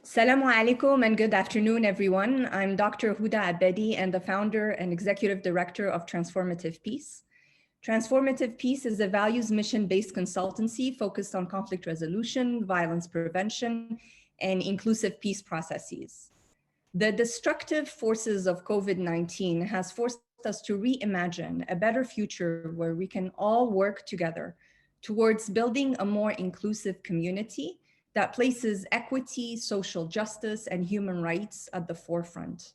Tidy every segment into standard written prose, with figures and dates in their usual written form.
Assalamu alaikum and good afternoon, everyone. I'm Dr. Houda Abadi and the founder and executive director of Transformative Peace. Transformative Peace is a values mission-based consultancy focused on conflict resolution, violence prevention, and inclusive peace processes. The destructive forces of COVID-19 has forced us to reimagine a better future where we can all work together towards building a more inclusive community that places equity, social justice, and human rights at the forefront,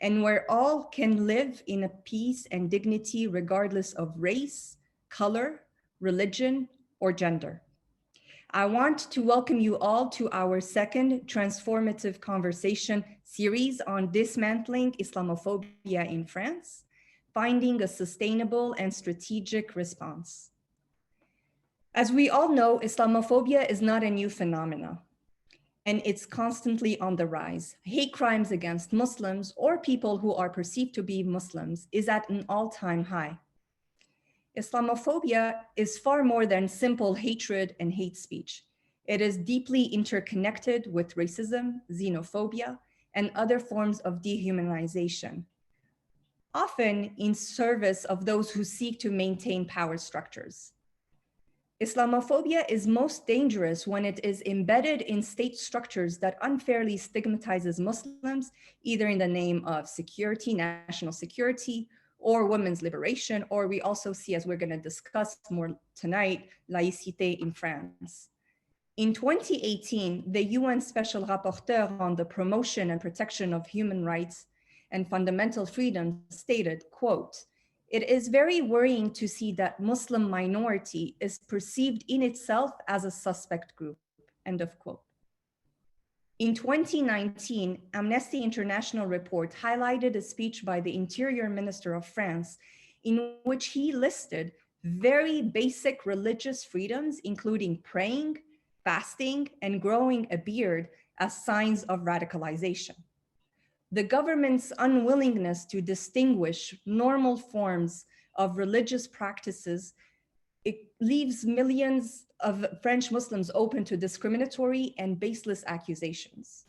and where all can live in a peace and dignity regardless of race, color, religion, or gender. I want to welcome you all to our second transformative conversation series on dismantling Islamophobia in France, finding a sustainable and strategic response. As we all know, Islamophobia is not a new phenomenon, and it's constantly on the rise. Hate crimes against Muslims or people who are perceived to be Muslims is at an all-time high. Islamophobia is far more than simple hatred and hate speech. It is deeply interconnected with racism, xenophobia, and other forms of dehumanization, often in service of those who seek to maintain power structures. Islamophobia is most dangerous when it is embedded in state structures that unfairly stigmatizes Muslims, either in the name of security, national security, or women's liberation, or we also see, as we're going to discuss more tonight, laïcité in France. In 2018, the UN Special Rapporteur on the Promotion and Protection of Human Rights and Fundamental Freedoms stated, quote, "It is very worrying to see that Muslim minority is perceived in itself as a suspect group," end of quote. In 2019, Amnesty International report highlighted a speech by the Interior Minister of France in which he listed very basic religious freedoms, including praying, fasting, and growing a beard as signs of radicalization. The government's unwillingness to distinguish normal forms of religious practices, it leaves millions of French Muslims open to discriminatory and baseless accusations.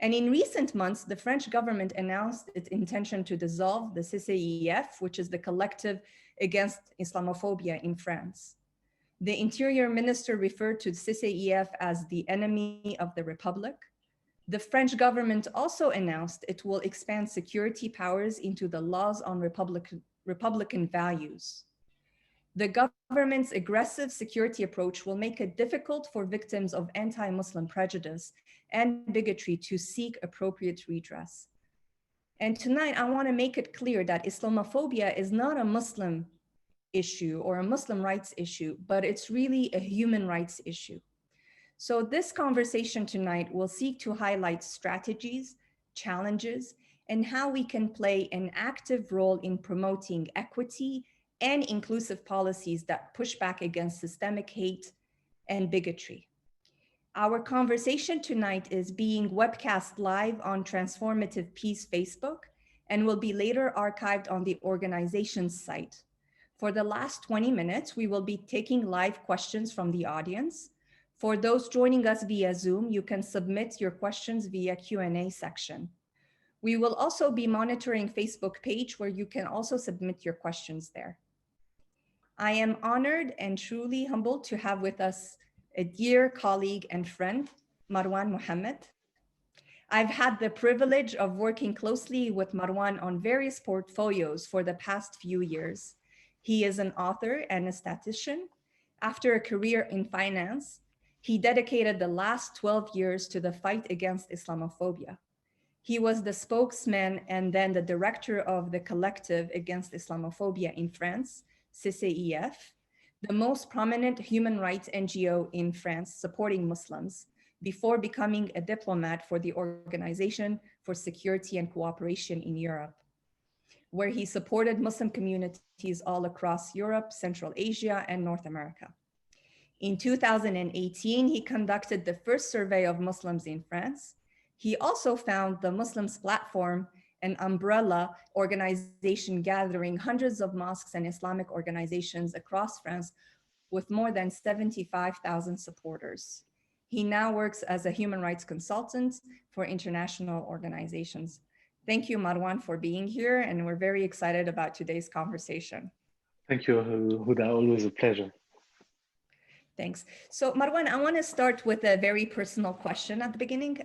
And in recent months, the French government announced its intention to dissolve the CCIF, which is the collective against Islamophobia in France. The Interior Minister referred to the CCIF as the enemy of the Republic. The French government also announced it will expand security powers into the laws on Republican values. The government's aggressive security approach will make it difficult for victims of anti-Muslim prejudice and bigotry to seek appropriate redress. And tonight, I want to make it clear that Islamophobia is not a Muslim issue or a Muslim rights issue, but it's really a human rights issue. So this conversation tonight will seek to highlight strategies, challenges, and how we can play an active role in promoting equity and inclusive policies that push back against systemic hate and bigotry. Our conversation tonight is being webcast live on Transformative Peace Facebook and will be later archived on the organization's site. For the last 20 minutes, we will be taking live questions from the audience. For those joining us via Zoom, you can submit your questions via Q&A section. We will also be monitoring Facebook page where you can also submit your questions there. I am honored and truly humbled to have with us a dear colleague and friend, Marwan Muhammad. I've had the privilege of working closely with Marwan on various portfolios for the past few years. He is an author and a statistician. After a career in finance, he dedicated the last 12 years to the fight against Islamophobia. He was the spokesman and then the director of the Collective Against Islamophobia in France, CCIF, the most prominent human rights NGO in France supporting Muslims, before becoming a diplomat for the Organization for Security and Cooperation in Europe, where he supported Muslim communities all across Europe, Central Asia, and North America. In 2018, he conducted the first survey of Muslims in France. He also found the Muslims Platform, an umbrella organization gathering hundreds of mosques and Islamic organizations across France with more than 75,000 supporters. He now works as a human rights consultant for international organizations. Thank you, Marwan, for being here, and we're very excited about today's conversation. Thank you, Houda. Always a pleasure. Thanks. So, Marwan, I want to start with a very personal question at the beginning.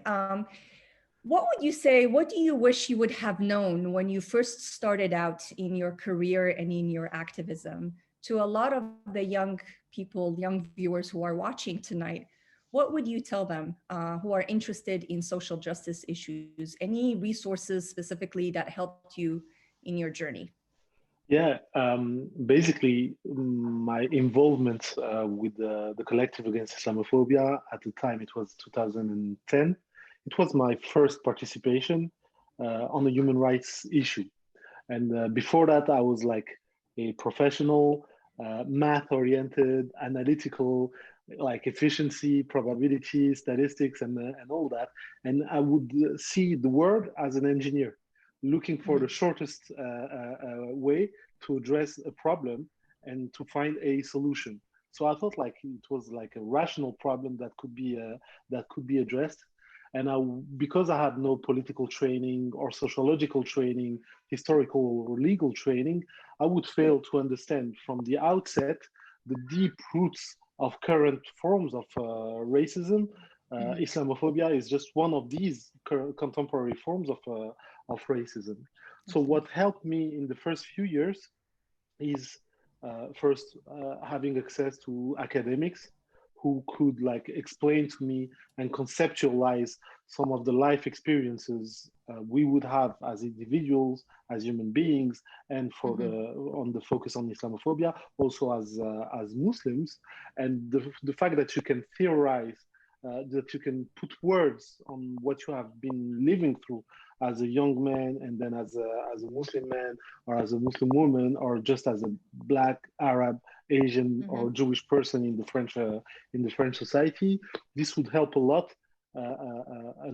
What would you say, what do you wish you would have known when you first started out in your career and in your activism? To a lot of the young people, young viewers who are watching tonight, what would you tell them who are interested in social justice issues? Any resources specifically that helped you in your journey? Yeah, basically, my involvement with the collective against Islamophobia at the time, it was 2010. It was my first participation on a human rights issue. And before that, I was like a professional, math-oriented, analytical, like efficiency, probability, statistics, and all that. And I would see the world as an engineer, looking for the shortest way to address a problem and to find a solution. So I thought like it was like a rational problem that could be addressed. And because I had no political training or sociological training, historical or legal training, I would fail to understand from the outset the deep roots of current forms of racism. Islamophobia is just one of these contemporary forms of racism. So what helped me in the first few years is first having access to academics who could like explain to me and conceptualize some of the life experiences we would have as individuals, as human beings, and for on the focus on Islamophobia, also as Muslims, and the fact that you can theorize, that you can put words on what you have been living through as a young man, and then as a Muslim man, or as a Muslim woman, or just as a Black, Arab, Asian, or Jewish person in the French society. This would help a lot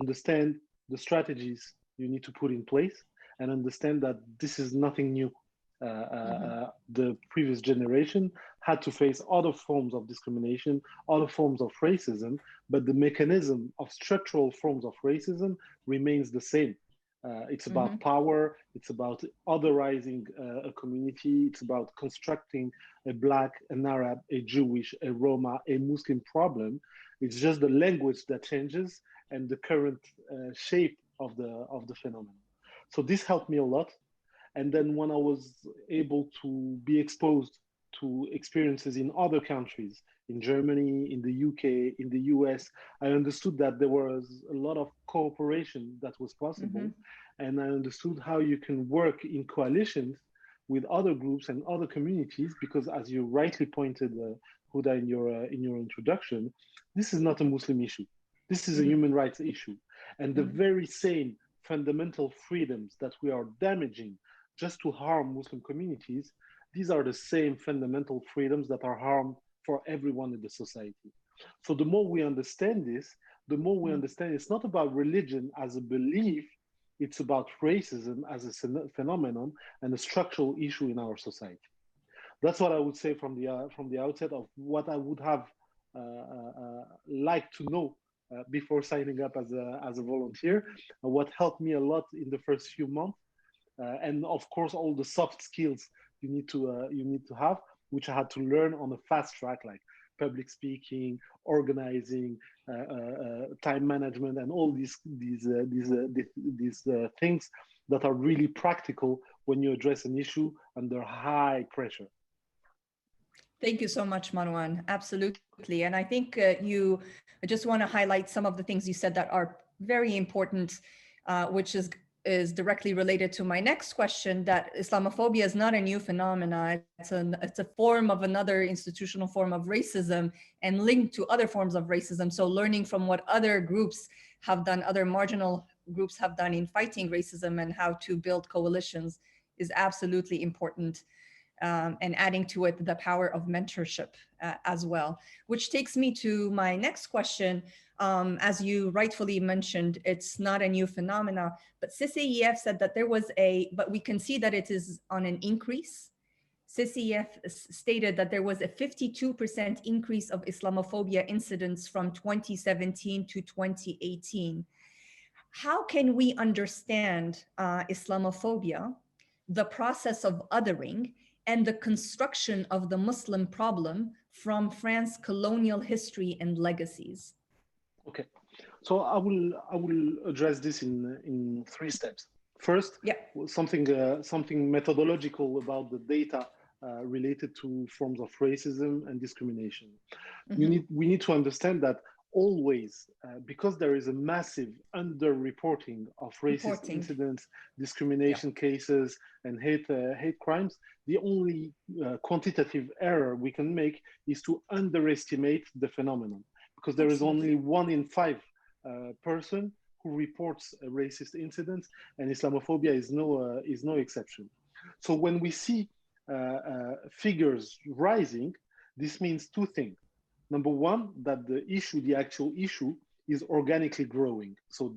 understand the strategies you need to put in place, and understand that this is nothing new. The previous generation had to face other forms of discrimination, other forms of racism, but the mechanism of structural forms of racism remains the same. It's about power, it's about otherizing a community, it's about constructing a Black, an Arab, a Jewish, a Roma, a Muslim problem. It's just the language that changes and the current shape of the phenomenon. So this helped me a lot. And then when I was able to be exposed to experiences in other countries, in Germany, in the UK, in the US, I understood that there was a lot of cooperation that was possible. And I understood how you can work in coalitions with other groups and other communities, because as you rightly pointed, Houda, in your introduction, this is not a Muslim issue. This is a human rights issue. And the very same fundamental freedoms that we are damaging just to harm Muslim communities, these are the same fundamental freedoms that are harmed for everyone in the society. So the more we understand this, the more we understand it's not about religion as a belief, it's about racism as a phenomenon and a structural issue in our society. That's what I would say from the outset of what I would have liked to know before signing up as a volunteer, what helped me a lot in the first few months. And of course, all the soft skills you need to have, which I had to learn on a fast track, like public speaking, organizing, time management, and all these things that are really practical when you address an issue under high pressure. Thank you so much, Marwan. Absolutely. And I think I just want to highlight some of the things you said that are very important, which is directly related to my next question, that Islamophobia is not a new phenomenon. It's a form of another institutional form of racism and linked to other forms of racism. So learning from what other groups have done, other marginal groups have done in fighting racism and how to build coalitions is absolutely important. And adding to it the power of mentorship as well, which takes me to my next question. As you rightfully mentioned, it's not a new phenomena, but CCIF said that but we can see that it is on an increase. CCIF stated that there was a 52% increase of Islamophobia incidents from 2017 to 2018. How can we understand Islamophobia, the process of othering, and the construction of the Muslim problem from France's colonial history and legacies? Okay, so I will address this in three steps. First, Yeah. something methodological about the data related to forms of racism and discrimination. We need to understand that always, because there is a massive underreporting of racist incidents, discrimination cases, and hate crimes, the only quantitative error we can make is to underestimate the phenomenon, because there is only 1 in 5 person who reports a racist incident, and Islamophobia is no exception. So when we see figures rising, this means two things. Number one, that the actual issue is organically growing. So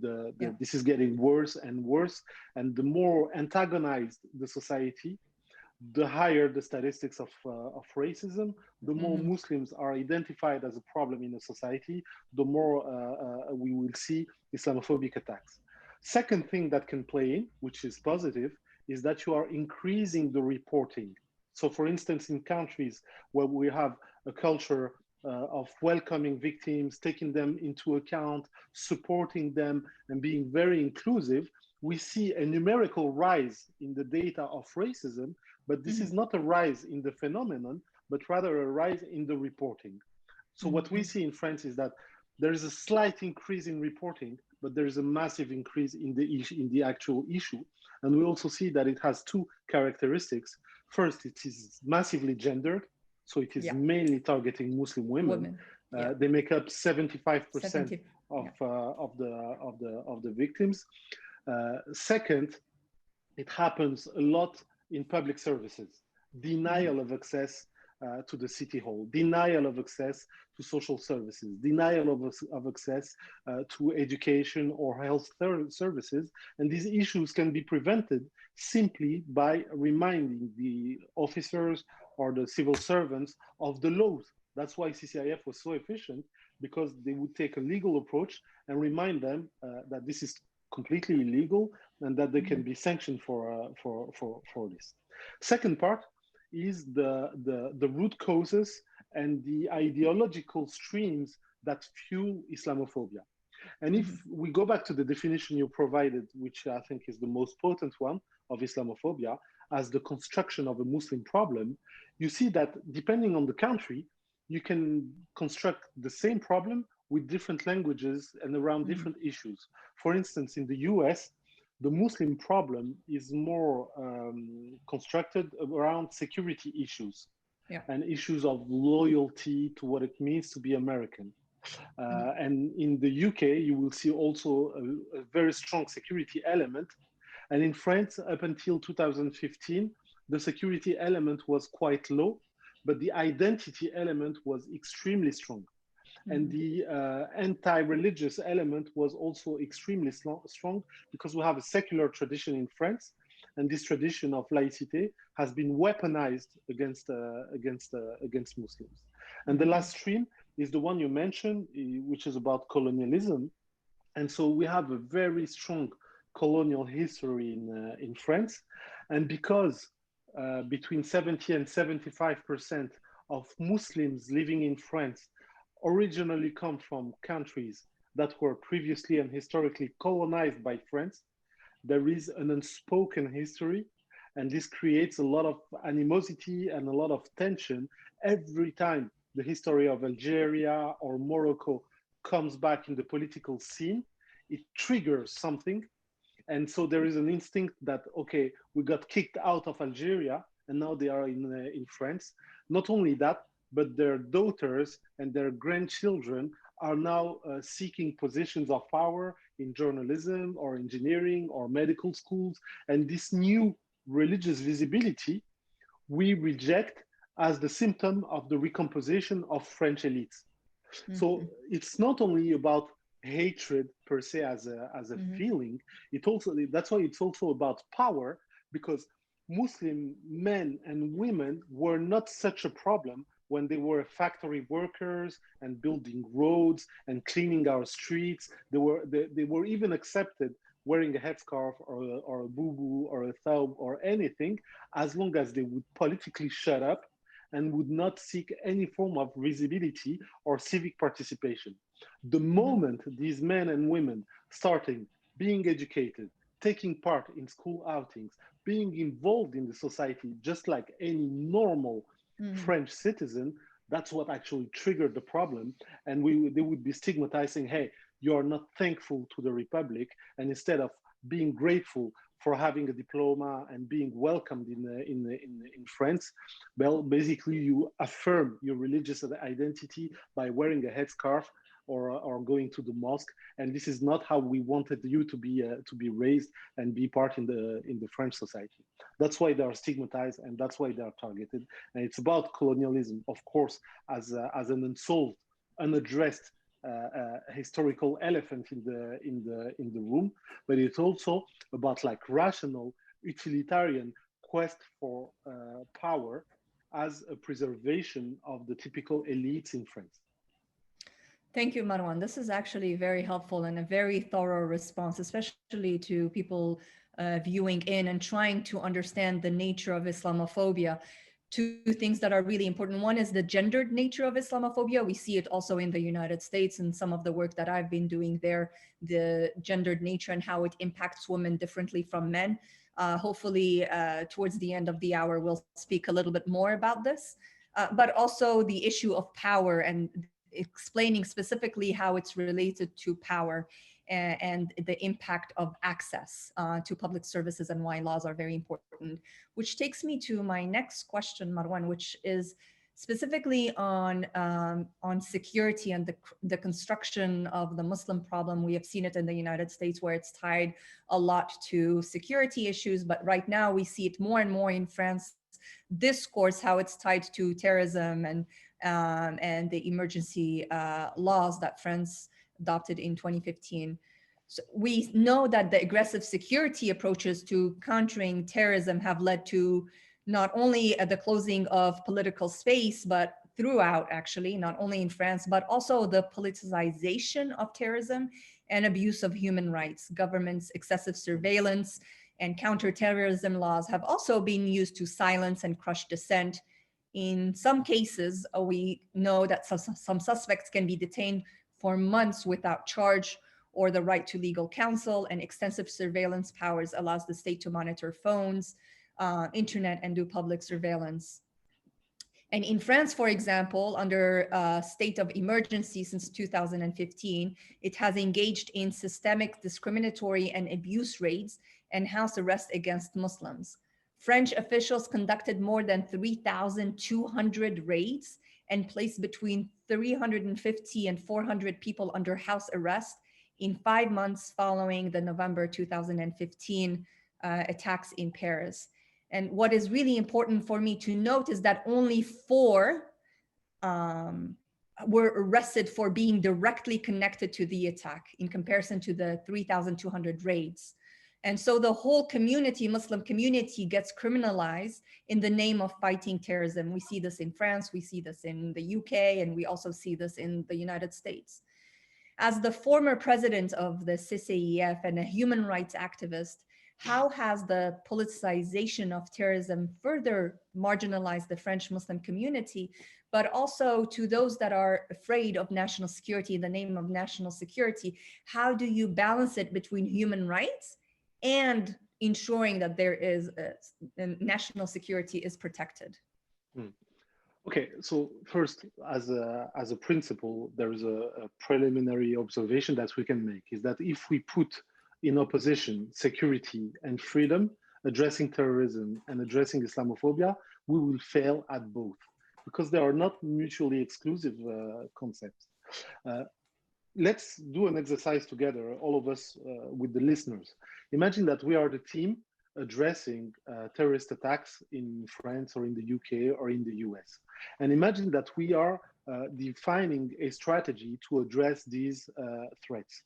this is getting worse and worse, and the more antagonized the society, the higher the statistics of racism, the more Muslims are identified as a problem in a society, the more we will see Islamophobic attacks. Second thing that can play in, which is positive, is that you are increasing the reporting. So for instance, in countries where we have a culture of welcoming victims, taking them into account, supporting them, and being very inclusive, we see a numerical rise in the data of racism, but this is not a rise in the phenomenon, but rather a rise in the reporting. So what we see in France is that there is a slight increase in reporting, but there is a massive increase in the actual issue. And we also see that it has two characteristics. First, it is massively gendered. So it is mainly targeting Muslim women. They make up 75% of the victims. Second, it happens a lot in public services. Denial of access to the city hall, denial of access to social services, denial of access to education or health services. And these issues can be prevented simply by reminding the officers or the civil servants of the laws. That's why CCIF was so efficient, because they would take a legal approach and remind them that this is completely illegal and that they can be sanctioned for this. Second part is the root causes and the ideological streams that fuel Islamophobia. And if we go back to the definition you provided, which I think is the most potent one of Islamophobia, as the construction of a Muslim problem, you see that depending on the country, you can construct the same problem with different languages and around different issues. For instance, in the US, the Muslim problem is more constructed around security issues and issues of loyalty to what it means to be American. And in the UK, you will see also a very strong security element. And in France, up until 2015, the security element was quite low, but the identity element was extremely strong. And the anti-religious element was also extremely strong, because we have a secular tradition in France, and this tradition of laïcité has been weaponized against Muslims. And the last stream is the one you mentioned, which is about colonialism. And so we have a very strong colonial history in France. And because between 70 and 75% of Muslims living in France originally come from countries that were previously and historically colonized by France, there is an unspoken history, and this creates a lot of animosity and a lot of tension every time the history of Algeria or Morocco comes back in the political scene. It triggers something. And so there is an instinct that, okay, we got kicked out of Algeria and now they are in France. Not only that, but their daughters and their grandchildren are now seeking positions of power in journalism or engineering or medical schools. And this new religious visibility, we reject as the symptom of the recomposition of French elites. So it's not only about hatred per se as a feeling. It also, that's why it's also about power, because Muslim men and women were not such a problem when they were factory workers and building roads and cleaning our streets. They were even accepted wearing a headscarf or a boo-boo or a thawb or anything, as long as they would politically shut up and would not seek any form of visibility or civic participation. The moment these men and women starting being educated, taking part in school outings, being involved in the society just like any normal French citizen, that's what actually triggered the problem. And they would be stigmatizing, hey, you are not thankful to the Republic. And instead of being grateful for having a diploma and being welcomed in France, well, basically you affirm your religious identity by wearing a headscarf or going to the mosque, and this is not how we wanted you to be raised and be part in the French society. That's why they are stigmatized, and that's why they are targeted. And it's about colonialism, of course, as an unsolved, unaddressed historical elephant in the room, but it's also about like rational, utilitarian quest for power as a preservation of the typical elites in France. Thank you, Marwan. This is actually very helpful and a very thorough response, especially to people viewing in and trying to understand the nature of Islamophobia. Two things that are really important. One is the gendered nature of Islamophobia. We see it also in the United States and some of the work that I've been doing there, the gendered nature and how it impacts women differently from men. Hopefully, towards the end of the hour, we'll speak a little bit more about this, but also the issue of power and explaining specifically how it's related to power and the impact of access to public services and why laws are very important. Which takes me to my next question, Marwan, which is specifically on security and the construction of the Muslim problem. We have seen it in the United States where it's tied a lot to security issues, but right now we see it more and more in France discourse, how it's tied to terrorism and the emergency laws that France adopted in 2015. So we know that the aggressive security approaches to countering terrorism have led to not only the closing of political space, but throughout actually, not only in France, but also the politicization of terrorism and abuse of human rights. Government's excessive surveillance and counterterrorism laws have also been used to silence and crush dissent. In some cases, we know that some suspects can be detained for months without charge or the right to legal counsel, and extensive surveillance powers allows the state to monitor phones, internet, and do public surveillance. And in France, for example, under state of emergency since 2015, it has engaged in systemic discriminatory and abuse raids and house arrest against Muslims. French officials conducted more than 3,200 raids and placed between 350 and 400 people under house arrest in 5 months following the November 2015 attacks in Paris. And what is really important for me to note is that only 4 were arrested for being directly connected to the attack in comparison to the 3,200 raids. And so the whole community, Muslim community, gets criminalized in the name of fighting terrorism. We see this in France, we see this in the UK, and we also see this in the United States. As the former president of the CCIF and a human rights activist, how has the politicization of terrorism further marginalized the French Muslim community, but also to those that are afraid of national security in the name of national security? How do you balance it between human rights and ensuring that there is national security is protected? Okay, so first, as a principle, there is a preliminary observation that we can make, is that if we put in opposition security and freedom, addressing terrorism and addressing Islamophobia, we will fail at both, because they are not mutually exclusive concepts. Let's do an exercise together, all of us with the listeners. Imagine that we are the team addressing terrorist attacks in France or in the UK or in the US. And imagine that we are defining a strategy to address these threats.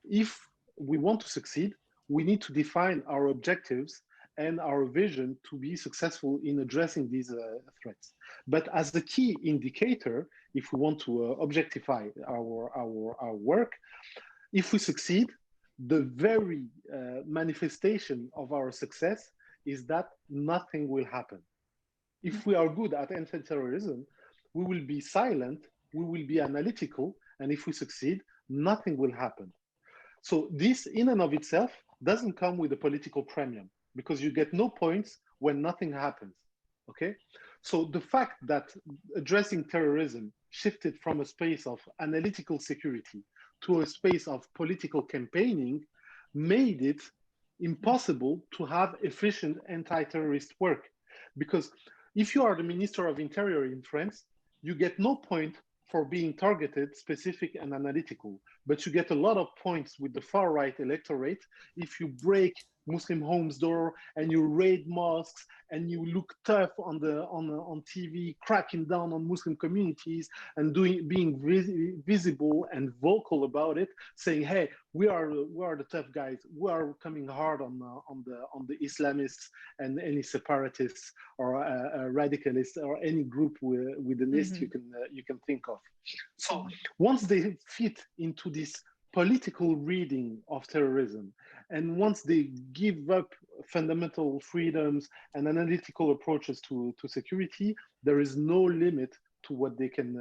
If we want to succeed, we need to define our objectives and our vision to be successful in addressing these threats. But as a key indicator, if we want to objectify our work, if we succeed, the very manifestation of our success is that nothing will happen. If we are good at anti-terrorism, we will be silent, we will be analytical, and if we succeed, nothing will happen. So this in and of itself doesn't come with a political premium, because you get no points when nothing happens, okay? So the fact that addressing terrorism shifted from a space of analytical security to a space of political campaigning made it impossible to have efficient anti-terrorist work. Because if you are the Minister of Interior in France, you get no point for being targeted, specific, and analytical, but you get a lot of points with the far-right electorate if you break Muslim homes' door and you raid mosques and you look tough on TV, cracking down on Muslim communities and being visible and vocal about it, saying, "Hey, we are the tough guys. We are coming hard on the Islamists and any separatists or radicalists or any group with a list you can think of." So once they fit into this political reading of terrorism, and once they give up fundamental freedoms and analytical approaches to security, there is no limit to what they can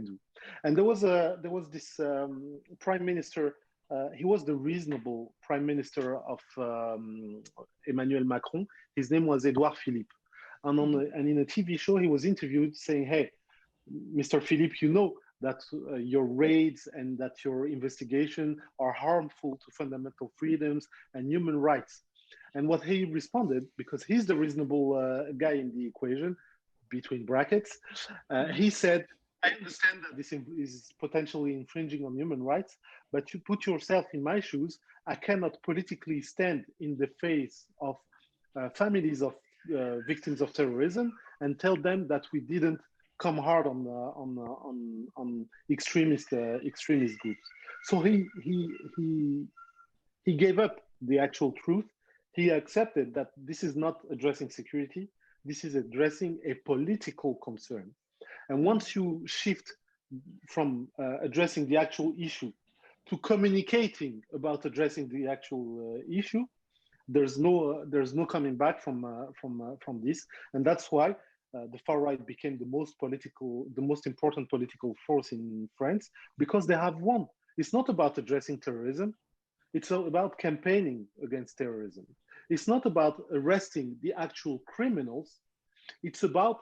do. And there was this prime minister. He was the reasonable prime minister of Emmanuel Macron. His name was Edouard Philippe, and in a TV show he was interviewed saying, "Hey, Mr. Philippe, you know that your raids and that your investigation are harmful to fundamental freedoms and human rights." And what he responded, because he's the reasonable guy in the equation, between brackets, he said, "I understand that this is potentially infringing on human rights, but you put yourself in my shoes. I cannot politically stand in the face of families of victims of terrorism and tell them that we didn't come hard on extremist groups." So he gave up the actual truth. He accepted that this is not addressing security. This is addressing a political concern. And once you shift from addressing the actual issue to communicating about addressing the actual issue, there's no coming back from this, and that's why the far right became the most important political force in France, because they have won. It's not about addressing terrorism. It's about campaigning against terrorism. It's not about arresting the actual criminals. It's about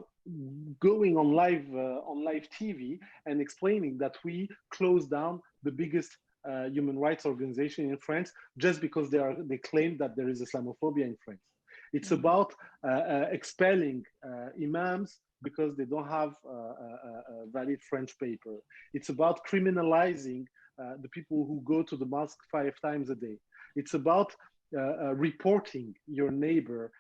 going on live TV and explaining that we closed down the biggest human rights organization in France just because they claim that there is Islamophobia in France. It's about expelling imams because they don't have a valid French paper. It's about criminalizing the people who go to the mosque 5 times a day. It's about reporting your neighbor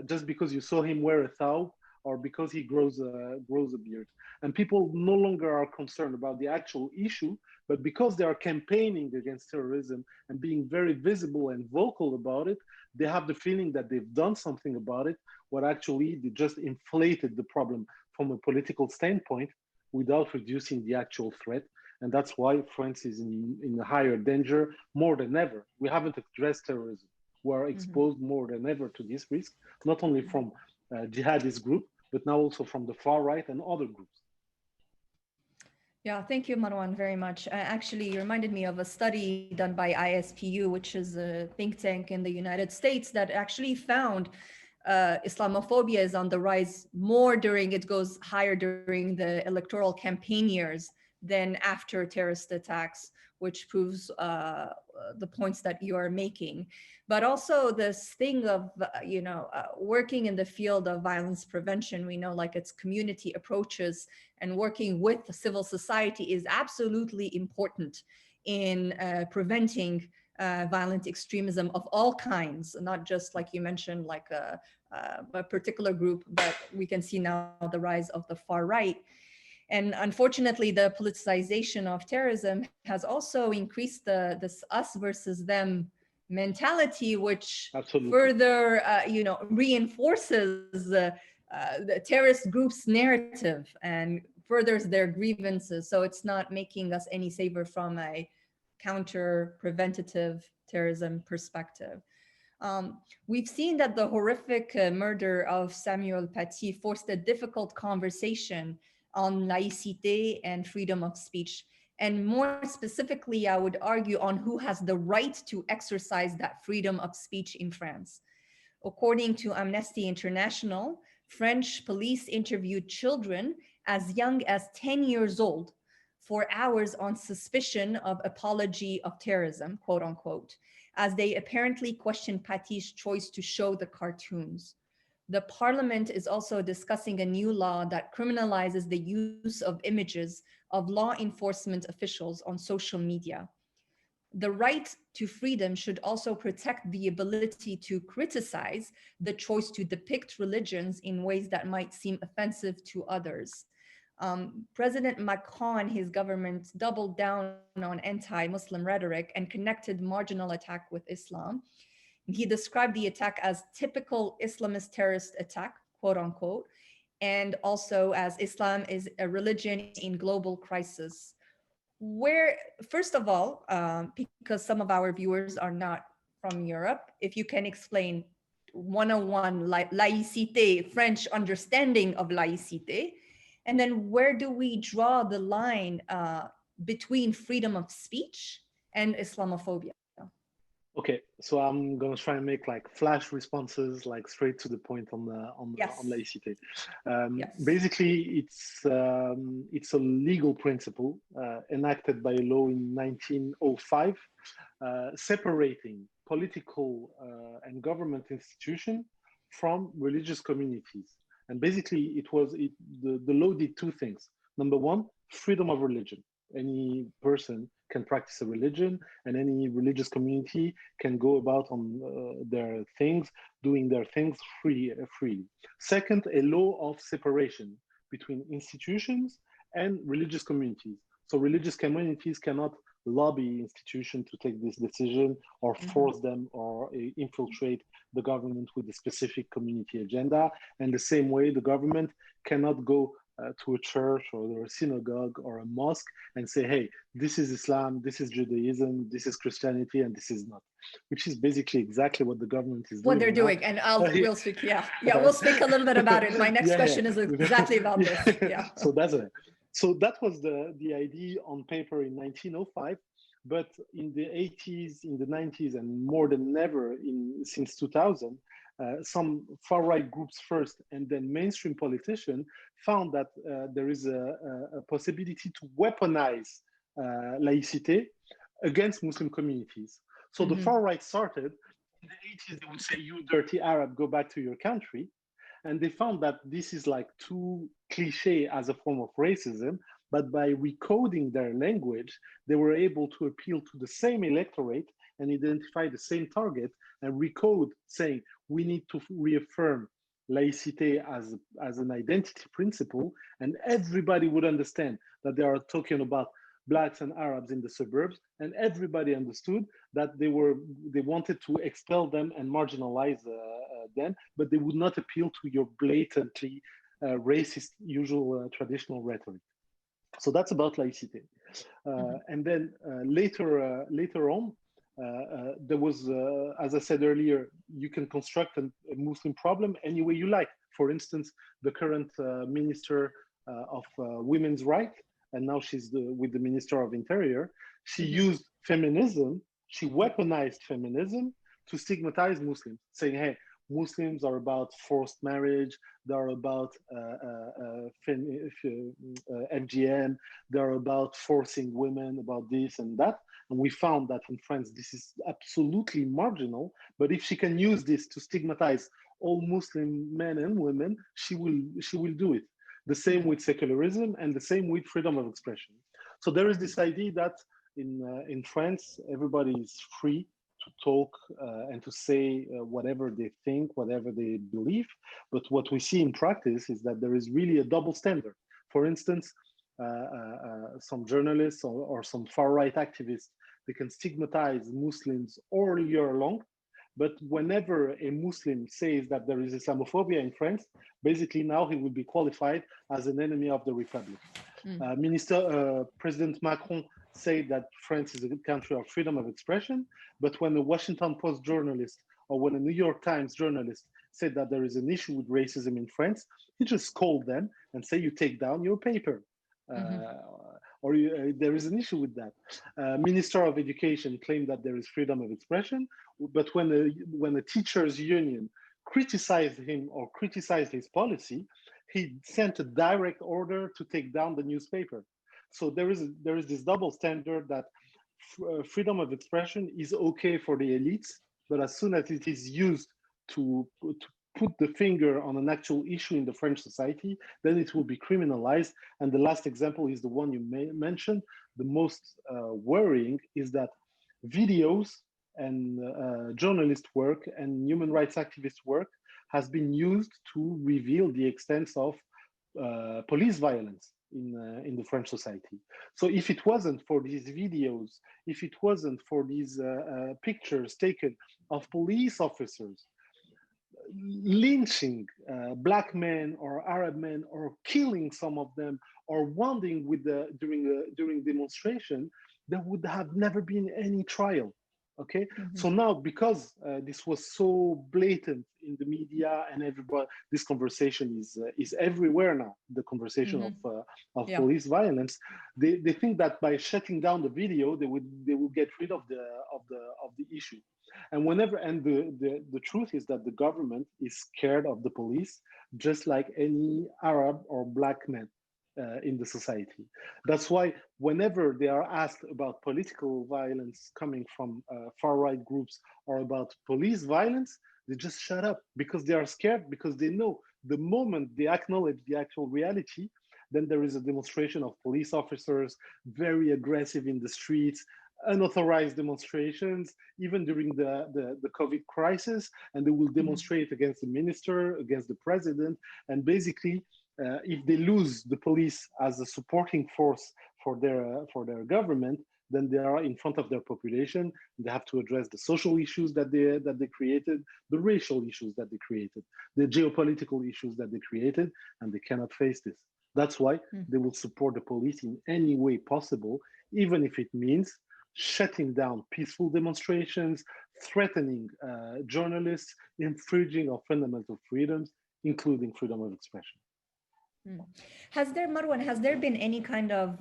just because you saw him wear a thawb or because he grows a beard. And people no longer are concerned about the actual issue, but because they are campaigning against terrorism and being very visible and vocal about it, they have the feeling that they've done something about it, when actually they just inflated the problem from a political standpoint without reducing the actual threat. And that's why France is in a higher danger more than ever. We haven't addressed terrorism. We are exposed more than ever to this risk, not only from jihadist group, but now also from the far right and other groups. Yeah, thank you, Marwan, very much. Actually, you reminded me of a study done by ISPU, which is a think tank in the United States, that actually found Islamophobia is on the rise more it goes higher during the electoral campaign years than after terrorist attacks, which proves the points that you are making. But also this thing of, working in the field of violence prevention, we know like its community approaches and working with civil society is absolutely important in preventing violent extremism of all kinds, not just like you mentioned, like a particular group, but we can see now the rise of the far right. And unfortunately, the politicization of terrorism has also increased this us versus them mentality, which Absolutely. further, reinforces the terrorist group's narrative and furthers their grievances. So it's not making us any safer from a counter preventative terrorism perspective. We've seen that the horrific murder of Samuel Paty forced a difficult conversation on laïcité and freedom of speech. And more specifically, I would argue on who has the right to exercise that freedom of speech in France. According to Amnesty International, French police interviewed children as young as 10 years old for hours on suspicion of apology of terrorism, quote unquote, as they apparently questioned Paty's choice to show the cartoons. The parliament is also discussing a new law that criminalizes the use of images of law enforcement officials on social media. The right to freedom should also protect the ability to criticize the choice to depict religions in ways that might seem offensive to others. President Macron and his government doubled down on anti-Muslim rhetoric and connected marginal attack with Islam. He described the attack as typical Islamist terrorist attack, quote unquote, and also as Islam is a religion in global crisis. Where, first of all, because some of our viewers are not from Europe, if you can explain 101 laïcité, French understanding of laïcité, and then where do we draw the line between freedom of speech and Islamophobia? Okay, so I'm gonna try and make like flash responses, like straight to the point on Yes. on laïcité. Yes. Basically, it's a legal principle enacted by law in 1905, separating political and government institution from religious communities. And basically, the law did two things. Number one, freedom of religion. Any person can practice a religion, and any religious community can go about on their things, doing their things freely. Second, a law of separation between institutions and religious communities. So religious communities cannot lobby institutions to take this decision or force them or infiltrate the government with a specific community agenda. And the same way, the government cannot go to a church or a synagogue or a mosque and say, hey, this is Islam, this is Judaism, this is Christianity, and this is not, which is basically exactly what the government is doing. What they're doing. And we'll speak, we'll speak a little bit about it. My next question is exactly about this. Yeah. So that's it. So that was the idea on paper in 1905, but in the 80s, in the 90s, and more than ever since 2000, some far-right groups first and then mainstream politicians found that there is a possibility to weaponize laïcité against Muslim communities. So the far-right started, in the 80s, they would say, you dirty Arab, go back to your country. And they found that this is like too cliche as a form of racism, but by recoding their language, they were able to appeal to the same electorate and identify the same target and recode saying, we need to reaffirm laïcité as an identity principle, and everybody would understand that they are talking about Blacks and Arabs in the suburbs, and everybody understood that they wanted to expel them and marginalize them, but they would not appeal to your blatantly racist, usual traditional rhetoric. So that's about laïcité. And then later on, there was, as I said earlier, you can construct a Muslim problem any way you like. For instance, the current Minister of Women's Rights, and now she's with the Minister of Interior, she used feminism, she weaponized feminism to stigmatize Muslims, saying, hey, Muslims are about forced marriage, they're about FGM, they're about forcing women, about this and that. And we found that in France, this is absolutely marginal. But if she can use this to stigmatize all Muslim men and women, she will do it. The same with secularism and the same with freedom of expression. So there is this idea that in France, everybody is free to talk and to say whatever they think, whatever they believe. But what we see in practice is that there is really a double standard. For instance, some journalists or some far-right activists they can stigmatize Muslims all year long. But whenever a Muslim says that there is Islamophobia in France, basically now he will be qualified as an enemy of the Republic. President Macron said that France is a country of freedom of expression, but when a Washington Post journalist or when a New York Times journalist said that there is an issue with racism in France, he just called them and say, you take down your paper. Or there is an issue with that. Minister of Education claimed that there is freedom of expression, but when a teachers union criticized him or criticized his policy, he sent a direct order to take down the newspaper. So there is this double standard that freedom of expression is okay for the elites, but as soon as it is used to put the finger on an actual issue in the French society, then it will be criminalized. And the last example is the one you mentioned. The most worrying is that videos and journalist work and human rights activist work has been used to reveal the extent of police violence in the French society. So if it wasn't for these videos, if it wasn't for these pictures taken of police officers lynching black men or Arab men or killing some of them or wounding during demonstration, there would have never been any trial. Okay, so now because this was so blatant in the media and everybody, this conversation is everywhere now. The conversation of police violence. They think that by shutting down the video, they will get rid of the issue. And the truth is that the government is scared of the police, just like any Arab or black man in the society. That's why whenever they are asked about political violence coming from far-right groups or about police violence, they just shut up because they are scared, because they know the moment they acknowledge the actual reality, then there is a demonstration of police officers, very aggressive in the streets, unauthorized demonstrations, even during the COVID crisis, and they will demonstrate against the minister, against the president, and basically, if they lose the police as a supporting force for their government, then they are in front of their population. They have to address the social issues that they created, the racial issues that they created, the geopolitical issues that they created, and they cannot face this. That's why they will support the police in any way possible, even if it means shutting down peaceful demonstrations, threatening journalists, infringing on fundamental freedoms, including freedom of expression. Marwan, has there been any kind of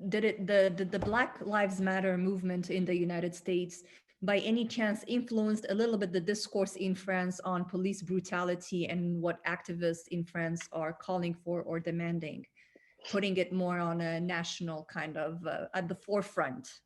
did the Black Lives Matter movement in the United States by any chance influenced a little bit the discourse in France on police brutality and what activists in France are calling for or demanding, putting it more on a national kind of at the forefront?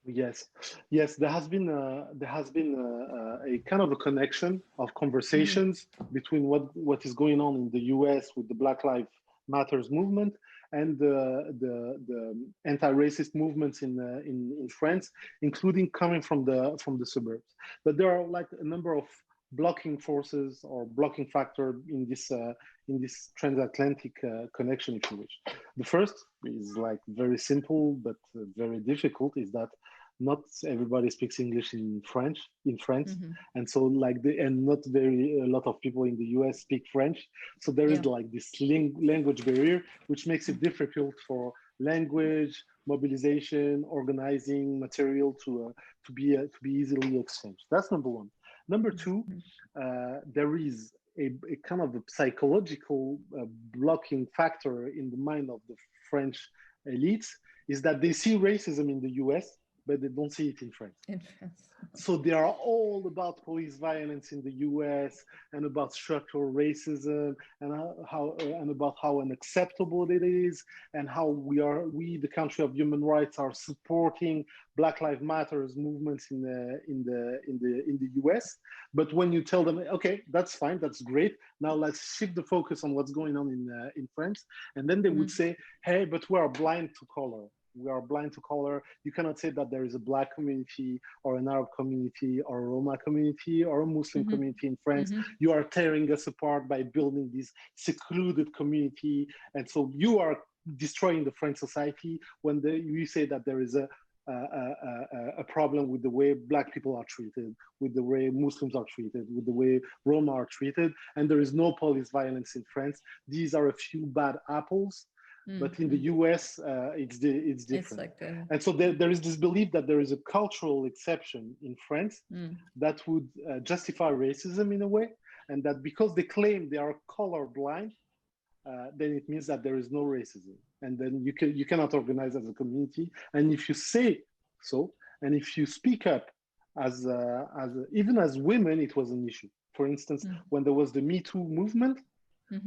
Yes, there has been a kind of a connection of conversations between what is going on in the U.S. with the Black Lives Matters movement and the anti-racist movements in France, including coming from the suburbs. But there are like a number of blocking forces or blocking factor in this transatlantic connection, if you wish. The first is like very simple but very difficult, is that not everybody speaks English in France, and so and not a lot of people in the US speak French. So there is like this language barrier, which makes it difficult for language mobilization, organizing material to be easily exchanged. That's number one. Number two, there is a kind of a psychological blocking factor in the mind of the French elites, is that they see racism in the US, but they don't see it in France. So they are all about police violence in the US and about structural racism and about how unacceptable it is and how we, the country of human rights, are supporting Black Lives Matters movements in the US. But when you tell them, okay, that's fine, that's great, now let's shift the focus on what's going on in France, and then they would say, hey, but we are blind to color. We are blind to color. You cannot say that there is a Black community or an Arab community or a Roma community or a Muslim community in France. You are tearing us apart by building this secluded community. And so you are destroying the French society when you say that there is a a problem with the way Black people are treated, with the way Muslims are treated, with the way Roma are treated, and there is no police violence in France. These are a few bad apples, but in the US, it's different. It's like and so there is this belief that there is a cultural exception in France that would justify racism in a way, and that because they claim they are colorblind, then it means that there is no racism, and then you cannot organize as a community. And if you say so, and if you speak up even as women, it was an issue. For instance, when there was the Me Too movement,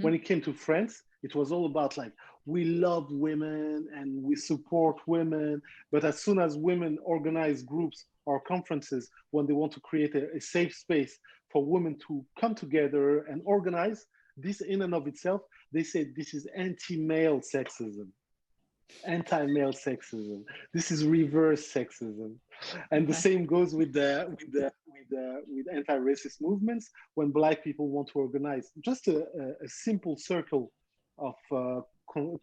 when it came to France, it was all about like, we love women and we support women, but as soon as women organize groups or conferences when they want to create a safe space for women to come together and organize, this in and of itself, they say this is anti-male sexism, anti-male sexism. This is reverse sexism, and the same goes with anti-racist movements. When Black people want to organize just a simple circle of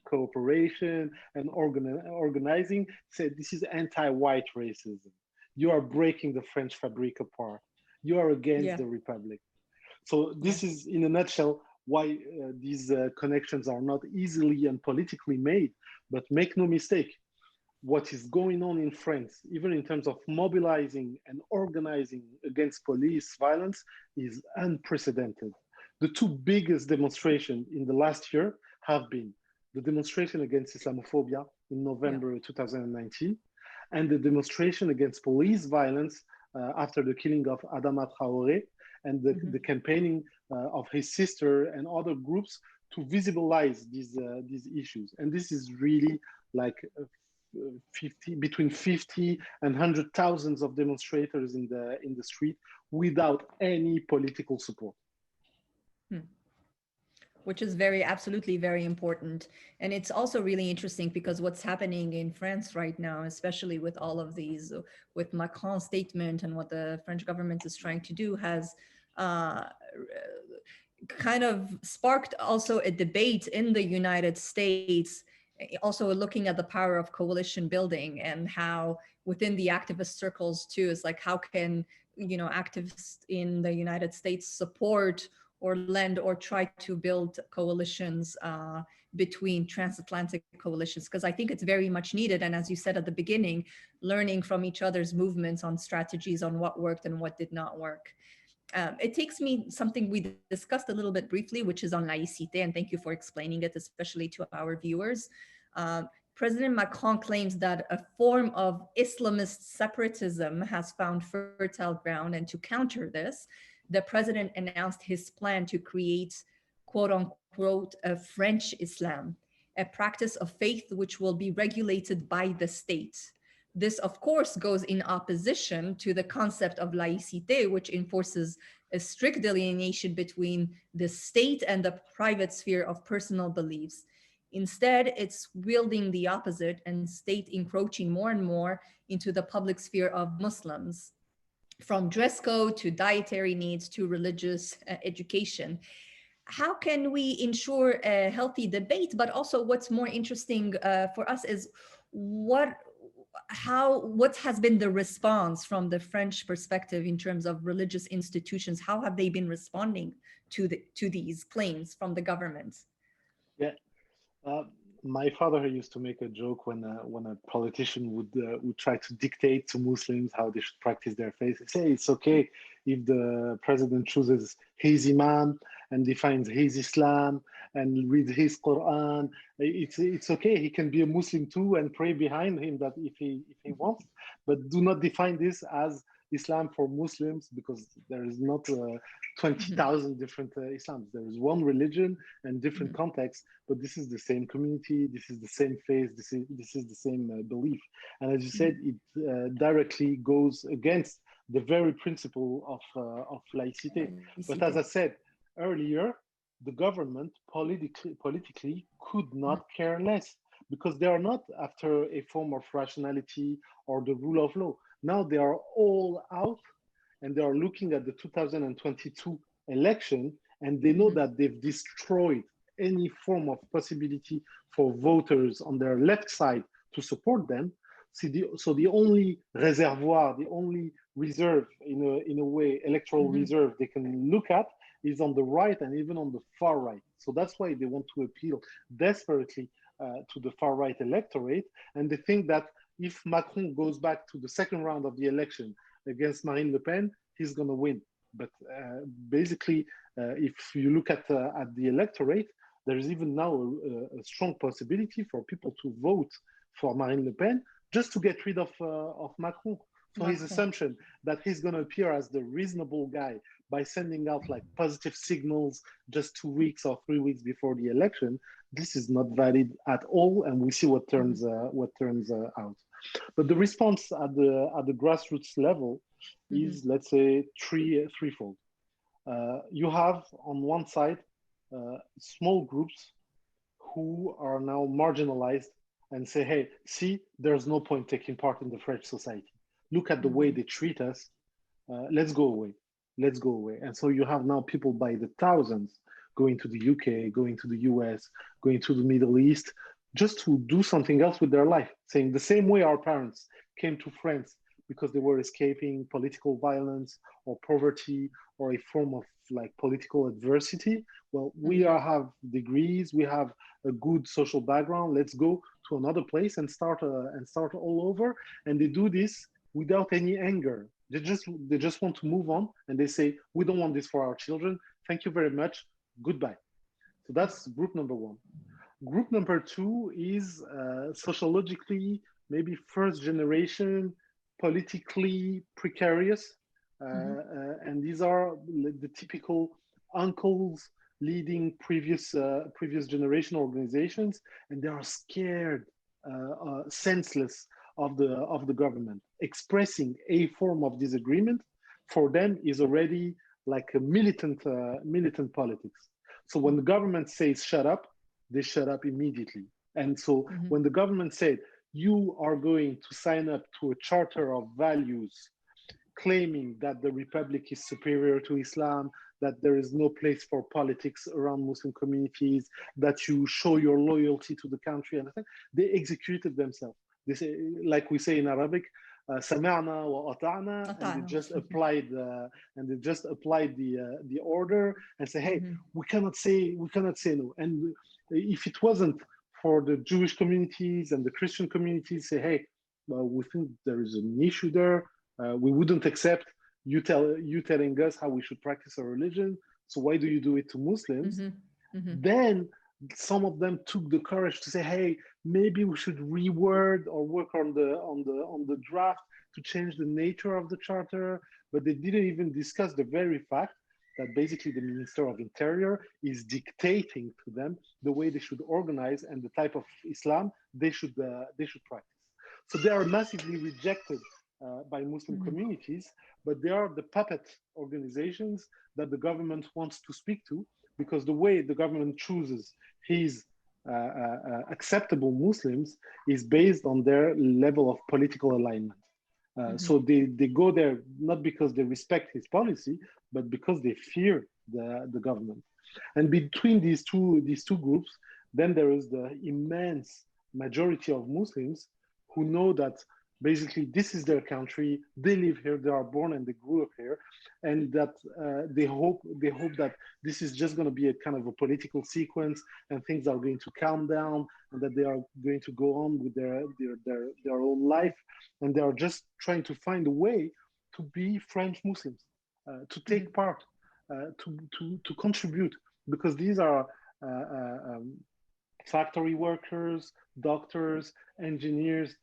cooperation and organizing, say this is anti-white racism. You are breaking the French fabric apart. You are against the Republic. So this is, in a nutshell, why these connections are not easily and politically made. But make no mistake, what is going on in France, even in terms of mobilizing and organizing against police violence, is unprecedented. The two biggest demonstrations in the last year have been the demonstration against Islamophobia in November 2019, and the demonstration against police violence after the killing of Adama Traoré, and the campaigning of his sister and other groups to visibilize these issues. And this is really like between 50 and 100,000 of demonstrators in the street without any political support. Which is absolutely very important. And it's also really interesting because what's happening in France right now, especially with all of these, with Macron's statement and what the French government is trying to do, has kind of sparked also a debate in the United States, also looking at the power of coalition building and how within the activist circles too, is like, how can, activists in the United States support or lend or try to build coalitions between transatlantic coalitions, because I think it's very much needed. And as you said at the beginning, learning from each other's movements on strategies on what worked and what did not work. It takes me something we discussed a little bit briefly, which is on laïcité, and thank you for explaining it, especially to our viewers. President Macron claims that a form of Islamist separatism has found fertile ground, and to counter this, the president announced his plan to create, quote unquote, a French Islam, a practice of faith which will be regulated by the state. This, of course, goes in opposition to the concept of laïcité, which enforces a strict delineation between the state and the private sphere of personal beliefs. Instead, it's wielding the opposite and state encroaching more and more into the public sphere of Muslims, from dress code to dietary needs to religious education. How can we ensure a healthy debate? But also what's more interesting for us is what has been the response from the French perspective in terms of religious institutions? How have they been responding to these claims from the government? Yeah. My father used to make a joke when a politician would try to dictate to Muslims how they should practice their faith. He'd say it's okay if the president chooses his imam and defines his Islam and reads his Quran. It's okay. He can be a Muslim too and pray behind him that if he wants, but do not define this as Islam for Muslims, because there is not 20,000 different Islams. There is one religion and different contexts, but this is the same community, this is the same faith, this is the same belief. And as you said, it directly goes against the very principle of laïcité. But as I said earlier, the government politically could not care less, because they are not after a form of rationality or the rule of law. Now they are all out and they are looking at the 2022 election, and they know that they've destroyed any form of possibility for voters on their left side to support them. So the only reservoir, the only reserve, in a way, electoral reserve they can look at is on the right and even on the far right. So that's why they want to appeal desperately to the far right electorate. And they think that if Macron goes back to the second round of the election against Marine Le Pen, he's going to win. But basically, if you look at the electorate, there is even now a strong possibility for people to vote for Marine Le Pen just to get rid of Macron. So his assumption that he's going to appear as the reasonable guy by sending out like positive signals just 2 weeks or 3 weeks before the election, this is not valid at all, and we see what turns out. But the response at the grassroots level is, let's say, threefold. You have on one side small groups who are now marginalized and say, hey, see, there's no point taking part in the French society. Look at the way they treat us. Let's go away. Let's go away. And so you have now people by the thousands going to the UK, going to the US, going to the Middle East, just to do something else with their life, saying the same way our parents came to France because they were escaping political violence or poverty or a form of like political adversity. Well, we have degrees, we have a good social background. Let's go to another place and start all over. And they do this without any anger. They just want to move on, and they say, we don't want this for our children. Thank you very much. Goodbye. So that's group number one. Group number two is sociologically, maybe first generation, politically precarious. And these are the typical uncles leading previous generation organizations, and they are scared, senseless of the government. Expressing a form of disagreement for them is already like a militant politics. So when the government says shut up, they shut up immediately. And so when the government said you are going to sign up to a charter of values claiming that the republic is superior to Islam, that there is no place for politics around Muslim communities, that you show your loyalty to the country, and they executed themselves. They say, like we say in Arabic, "Sama'na wa ata'na," and they just applied the order and say, "Hey, we cannot say no." And if it wasn't for the Jewish communities and the Christian communities, say, "Hey, we think there is an issue there. We wouldn't accept you telling us how we should practice our religion. So why do you do it to Muslims?" Then some of them took the courage to say, "Hey, maybe we should reword or work on the draft to change the nature of the charter." But they didn't even discuss the very fact that basically the Minister of Interior is dictating to them the way they should organize and the type of Islam they should practice. So they are massively rejected by Muslim communities, but they are the puppet organizations that the government wants to speak to, because the way the government chooses his acceptable Muslims is based on their level of political alignment. So they go there not because they respect his policy, but because they fear the government. And between these two groups, then there is the immense majority of Muslims who know that basically this is their country, they live here, they are born and they grew up here, and that they hope that this is just going to be a kind of a political sequence and things are going to calm down and that they are going to go on with their own life, and they are just trying to find a way to be French Muslims, to take part, to contribute, because these are factory workers, doctors, engineers,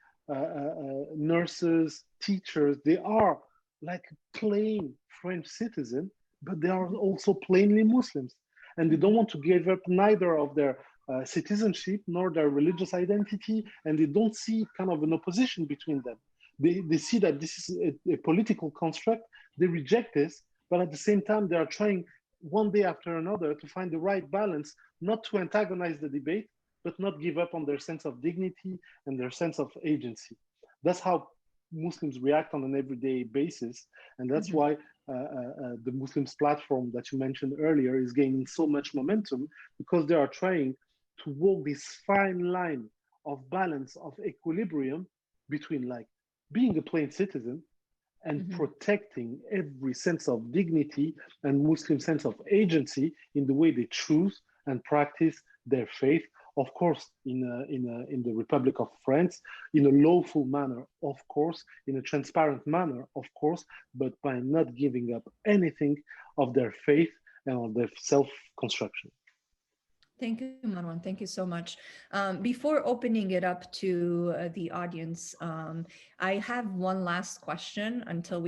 nurses, teachers. They are like plain French citizens, but they are also plainly Muslims, and they don't want to give up neither of their citizenship nor their religious identity, and they don't see kind of an opposition between them. They see that this is a political construct. They reject this, but at the same time they are trying one day after another to find the right balance, not to antagonize the debate, but not give up on their sense of dignity and their sense of agency. That's how Muslims react on an everyday basis. And that's why the Muslims platform that you mentioned earlier is gaining so much momentum, because they are trying to walk this fine line of balance, of equilibrium between like being a plain citizen and Mhm. protecting every sense of dignity and Muslim sense of agency in the way they choose and practice their faith. Of course, in the Republic of France, in a lawful manner, of course, in a transparent manner, of course, but by not giving up anything of their faith and of their self-construction. Thank you, Marwan. Thank you so much. Before opening it up to the audience, I have one last question until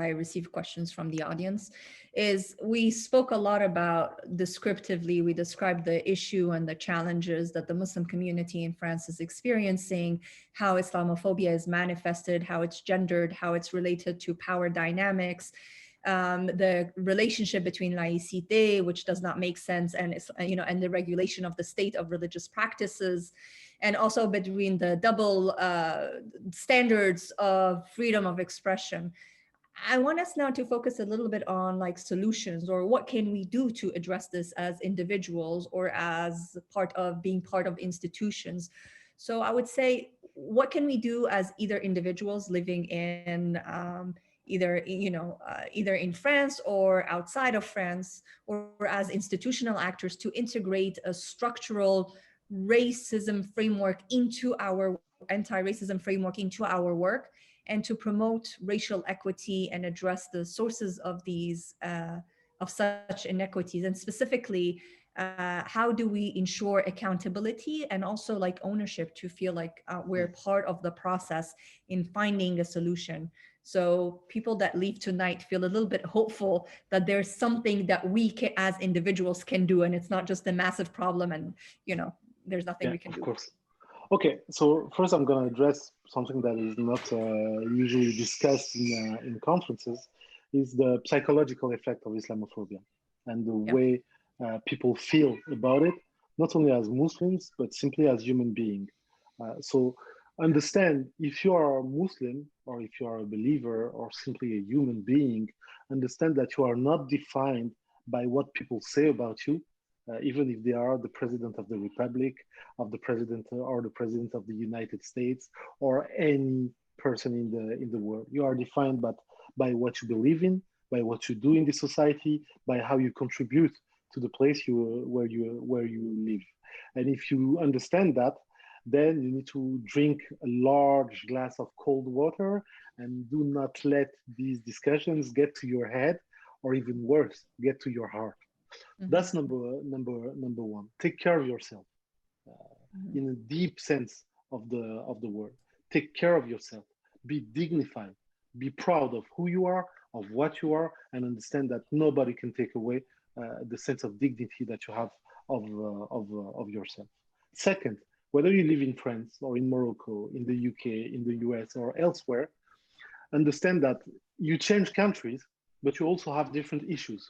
I receive questions from the audience. Is we spoke a lot about descriptively, we described the issue and the challenges that the Muslim community in France is experiencing, how Islamophobia is manifested, how it's gendered, how it's related to power dynamics, the relationship between laïcité, which does not make sense, and and the regulation of the state of religious practices, and also between the double standards of freedom of expression. I want us now to focus a little bit on like solutions, or what can we do to address this as individuals or as being part of institutions. So I would say, what can we do as either individuals living in either in France or outside of France, or as institutional actors to integrate a structural racism framework into our anti-racism framework into our work, and to promote racial equity and address the sources of such inequities, and specifically how do we ensure accountability and also like ownership to feel like we're part of the process in finding a solution, so people that leave tonight feel a little bit hopeful that there's something that we can, as individuals can do, and it's not just a massive problem and there's nothing Yeah, we can of do. course. Okay, so first I'm going to address something that is not usually discussed in conferences, is the psychological effect of Islamophobia and the Yeah. way people feel about it, not only as Muslims, but simply as human beings. So understand, if you are a Muslim or if you are a believer or simply a human being, understand that you are not defined by what people say about you, even if they are the president of the republic, of the president or the president of the United States, or any person in the world. You are defined by what you believe in, by what you do in the society, by how you contribute to the place where you live. And if you understand that, then you need to drink a large glass of cold water and do not let these discussions get to your head, or even worse, get to your heart. Mhm. That's number one. Take care of yourself Mhm. in a deep sense of the word. Take care of yourself. Be dignified. Be proud of who you are, of what you are, and understand that nobody can take away the sense of dignity that you have of yourself. Second, whether you live in France or in Morocco, in the UK, in the US, or elsewhere, understand that you change countries, but you also have different issues.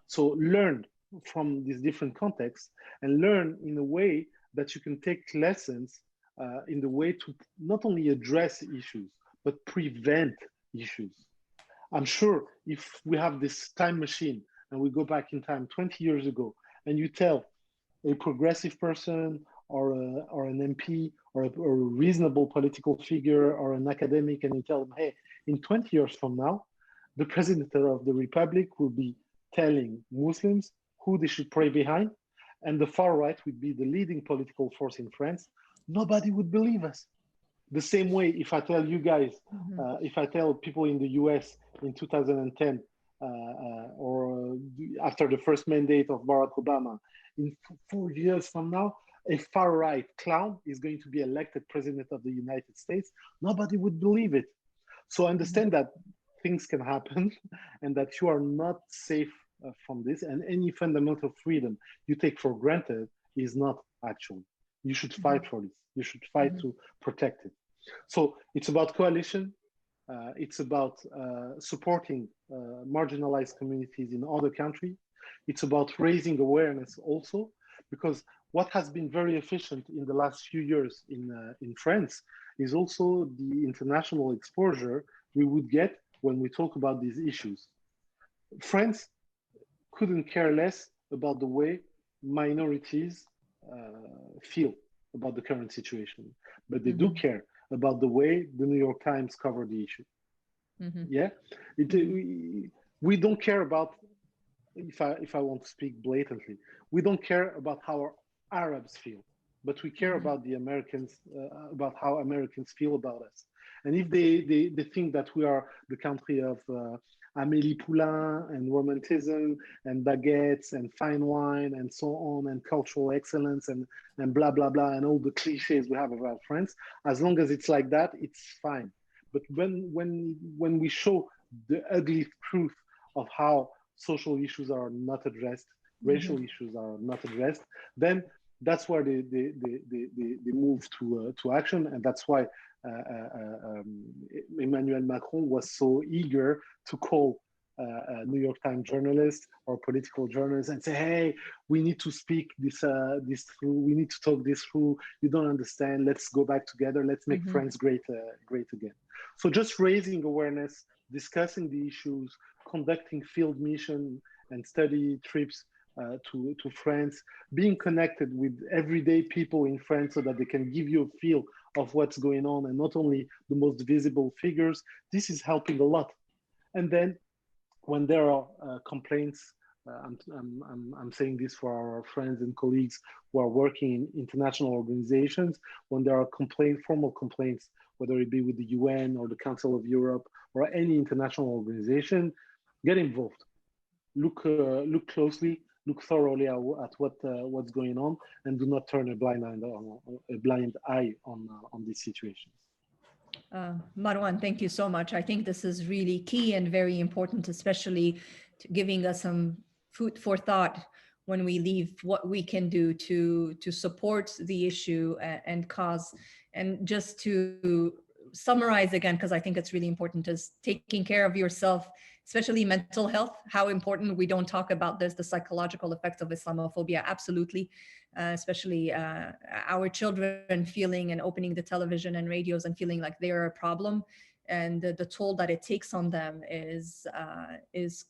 So learn from these different contexts and learn in a way that you can take lessons in the way to not only address issues, but prevent issues. I'm sure if we have this time machine and we go back in time 20 years ago and you tell a progressive person or an MP or a reasonable political figure or an academic, and you tell them, hey, in 20 years from now, the president of the republic will be telling Muslims who they should pray behind, and the far right would be the leading political force in France, nobody would believe us. The same way, if I tell you guys, Mhm. if I tell people in the US in 2010, or after the first mandate of Barack Obama, in 4 years from now, a far right clown is going to be elected president of the United States, nobody would believe it. So Mhm. understand that things can happen and that you are not safe from this. And any fundamental freedom you take for granted is not actual. You should fight for this. You should fight Mhm. to protect it. So it's about coalition. It's about supporting marginalized communities in other countries. It's about raising awareness also, because what has been very efficient in the last few years in France is also the international exposure we would get when we talk about these issues. France couldn't care less about the way minorities feel about the current situation, but they do Mhm. care about the way the New York Times covered the issue. Mm-hmm. Yeah, we don't care about, if I want to speak blatantly, we don't care about how Arabs feel, but we care about the Americans, about how Americans feel about us. And if they think that we are the country of Amélie Poulain and romanticism and baguettes and fine wine and so on and cultural excellence and blah, blah, blah, and all the cliches we have about France, as long as it's like that, it's fine. But when we show the ugly truth of how social issues are not addressed, racial issues are not addressed, then that's where they move to action. And that's why Emmanuel Macron was so eager to call New York Times journalists or political journalists and say, hey, we need to speak this through, we need to talk this through, you don't understand, let's go back together, let's make France great again. So just raising awareness, discussing the issues, conducting field mission and study trips to France, being connected with everyday people in France so that they can give you a feel of what's going on and not only the most visible figures, this is helping a lot. And then when there are complaints, I'm saying this for our friends and colleagues who are working in international organizations, when there are formal complaints, whether it be with the UN or the Council of Europe or any international organization, get involved. Look closely, look thoroughly at what's going on, and do not turn a blind eye on these situations. Marwan, thank you so much. I think this is really key and very important, especially to giving us some food for thought when we leave, what we can do to support the issue and cause. And just to summarize again, because I think it's really important, is taking care of yourself, especially mental health, how important. We don't talk about this, the psychological effects of Islamophobia, absolutely, especially our children feeling and opening the television and radios and feeling like they're a problem. And the toll that it takes on them is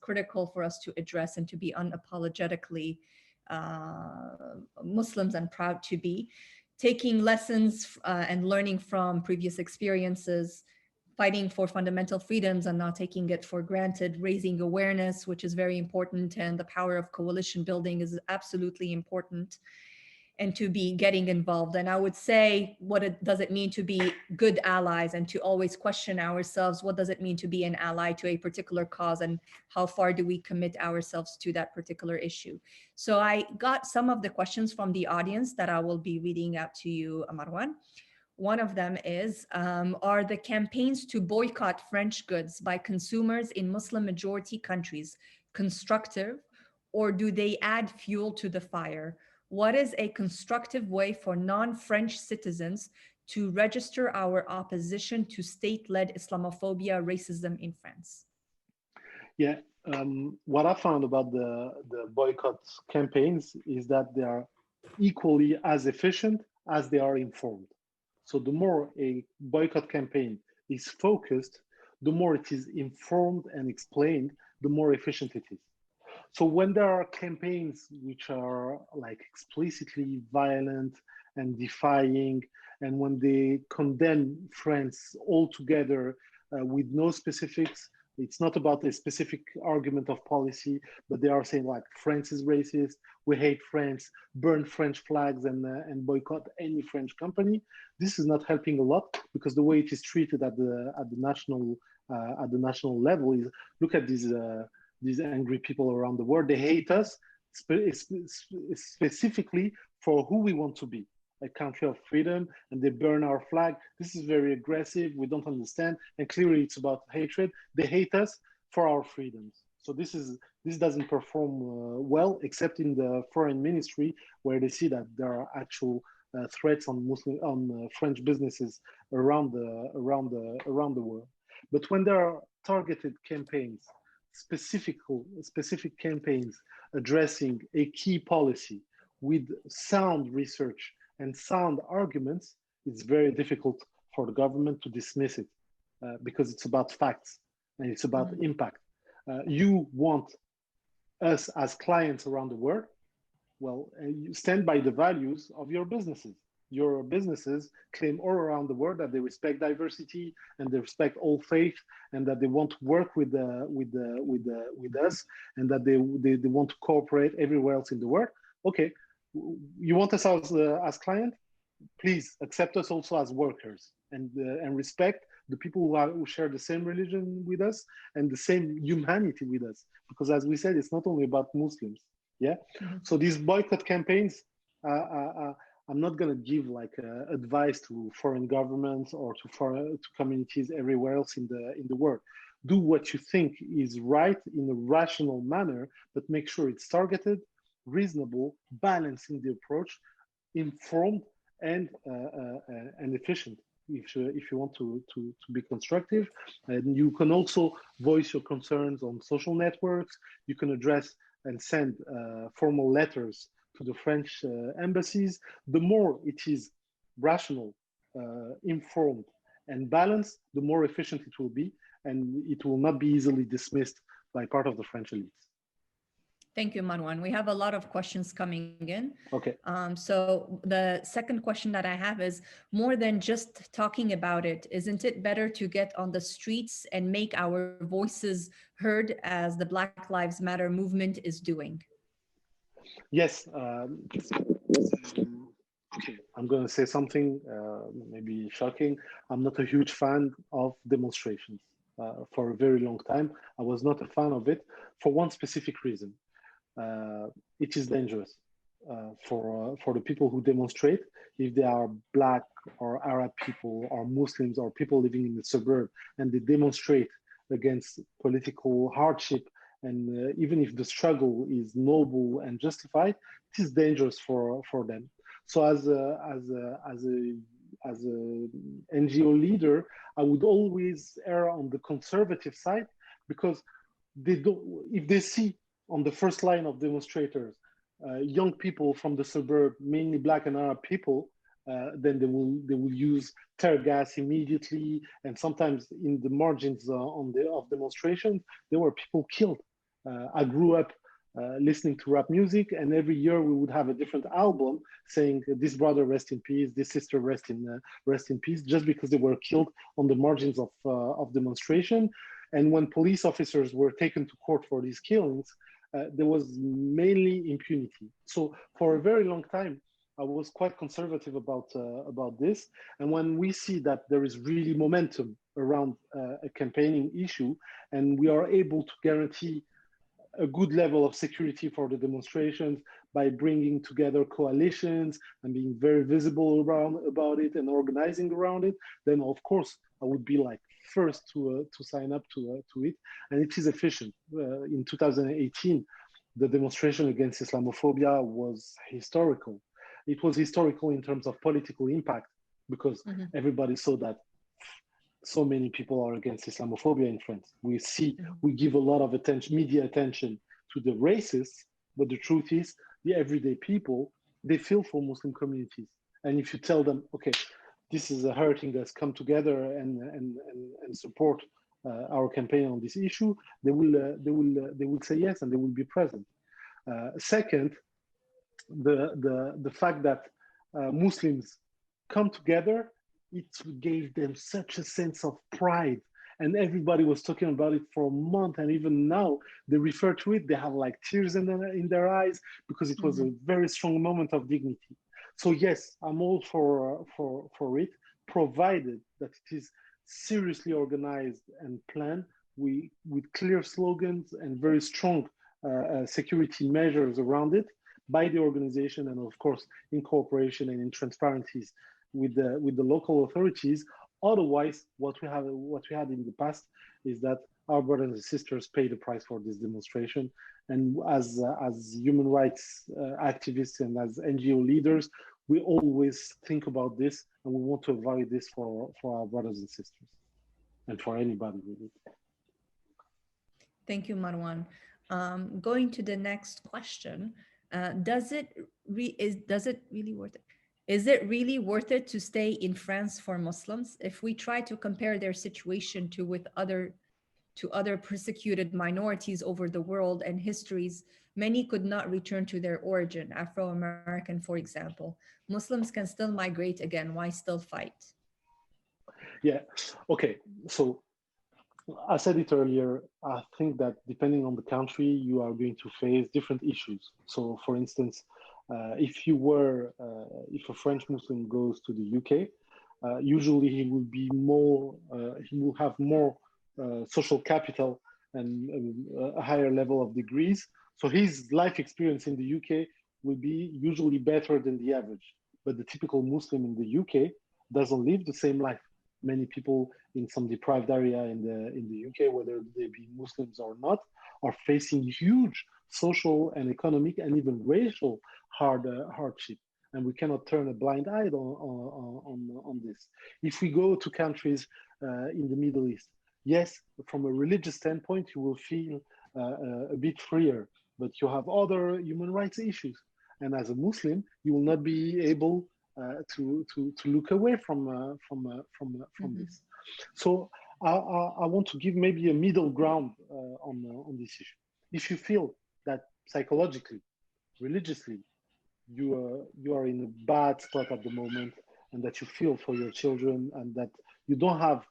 critical for us to address and to be unapologetically Muslims and proud to be. Taking lessons and learning from previous experiences, fighting for fundamental freedoms and not taking it for granted, raising awareness, which is very important, and the power of coalition building is absolutely important, and to be getting involved. And I would say, does it mean to be good allies, and to always question ourselves, what does it mean to be an ally to a particular cause, and how far do we commit ourselves to that particular issue? So I got some of the questions from the audience that I will be reading out to you, Marwan. One of them is, are the campaigns to boycott French goods by consumers in Muslim majority countries constructive, or do they add fuel to the fire? What is a constructive way for non-French citizens to register our opposition to state-led Islamophobia, racism in France? Yeah, what I found about the boycott campaigns is that they are equally as efficient as they are informed. So the more a boycott campaign is focused, the more it is informed and explained, the more efficient it is. So when there are campaigns which are like explicitly violent and defying, and when they condemn France altogether with no specifics, it's not about a specific argument of policy, but they are saying like France is racist, we hate France, burn French flags, and boycott any French company. This is not helping a lot, because the way it is treated at the national level is, look at these angry people around the world. They hate us specifically for who we want to be, a country of freedom, and they burn our flag. This is very aggressive. We don't understand. And clearly it's about hatred. They hate us for our freedoms. So this doesn't perform well, except in the foreign ministry, where they see that there are actual threats on French businesses around the world. But when there are targeted campaigns, specific campaigns addressing a key policy with sound research and sound arguments, it's very difficult for the government to dismiss it because it's about facts and it's about impact. You want us as clients around the world, well, you stand by the values of your businesses. your businesses claim all around the world that they respect diversity and they respect all faith and that they want to work with us and that they want to cooperate everywhere else in the world. Okay, you want us as client? Please accept us also as workers and respect the people who share the same religion with us and the same humanity with us. Because as we said, it's not only about Muslims. Yeah. Mm-hmm. So these boycott campaigns, I'm not going to give like advice to foreign governments or to communities everywhere else in the world. Do what you think is right in a rational manner, but make sure it's targeted, reasonable, balancing the approach, informed, and efficient. If you want to be constructive, and you can also voice your concerns on social networks. You can address and send formal letters to the French embassies. The more it is rational, informed, and balanced, the more efficient it will be, and it will not be easily dismissed by part of the French elites. Thank you, Marwan. We have a lot of questions coming in. Okay. So the second question that I have is, more than just talking about it, isn't it better to get on the streets and make our voices heard as the Black Lives Matter movement is doing? Yes. Okay, I'm going to say something maybe shocking. I'm not a huge fan of demonstrations. For a very long time, I was not a fan of it for one specific reason. It is dangerous for the people who demonstrate. If they are Black or Arab people or Muslims or people living in the suburb and they demonstrate against political hardship, and even if the struggle is noble and justified, it is dangerous for them. So as a NGO leader, I would always err on the conservative side, because they don't. If they see on the first line of demonstrators, young people from the suburb, mainly Black and Arab people, then they will use tear gas immediately, and sometimes in the margins of demonstrations, there were people killed. I grew up listening to rap music, and every year we would have a different album saying "This brother rest in peace, this sister rest in peace," just because they were killed on the margins of demonstration. And when police officers were taken to court for these killings, there was mainly impunity. So for a very long time, I was quite conservative about this. And when we see that there is really momentum around a campaigning issue, and we are able to guarantee a good level of security for the demonstrations by bringing together coalitions and being very visible about it and organizing around it, then of course I would be like first to sign up to it. And it is efficient. In 2018, the demonstration against Islamophobia was historical. It was historical in terms of political impact, because everybody saw that so many people are against Islamophobia in France. We give a lot of attention, media attention, to the racists, but the truth is, the everyday people, they feel for Muslim communities. And if you tell them, okay, this is hurting us, come together and support our campaign on this issue, they will say yes, and they will be present. Second, the fact that Muslims come together, it gave them such a sense of pride, and everybody was talking about it for a month, and even now they refer to it, they have like tears in their eyes, because it was a very strong moment of dignity. So yes, I'm all for it, provided that it is seriously organized and planned, with clear slogans and very strong security measures around it by the organization, and of course in cooperation and in transparencies with the local authorities. Otherwise, what we had in the past is that our brothers and sisters pay the price for this demonstration. And as human rights activists and as NGO leaders, we always think about this, and we want to avoid this for our brothers and sisters, and for anybody really. Thank you, Marwan. Going to the next question, does it really worth it? Is it really worth it to stay in France for Muslims? If we try to compare their situation to other persecuted minorities over the world and histories, Many could not return to their origin, Afro-American, for example. Muslims can still migrate again. Why still fight? Yeah. Okay. So I said it earlier. I think that depending on the country, you are going to face different issues. So, for instance, if a French Muslim goes to the UK, usually he will have more social capital and a higher level of degrees. So his life experience in the UK will be usually better than the average. But the typical Muslim in the UK doesn't live the same life. Many people in some deprived area in the UK, whether they be Muslims or not, are facing huge social and economic and even racial hardship. And we cannot turn a blind eye on this. If we go to countries in the Middle East, yes, from a religious standpoint, you will feel a bit freer, but you have other human rights issues. And as a Muslim, you will not be able to look away from this. So I want to give maybe a middle ground on this issue. If you feel that psychologically, religiously, you are in a bad spot at the moment, and that you feel for your children, and that you don't have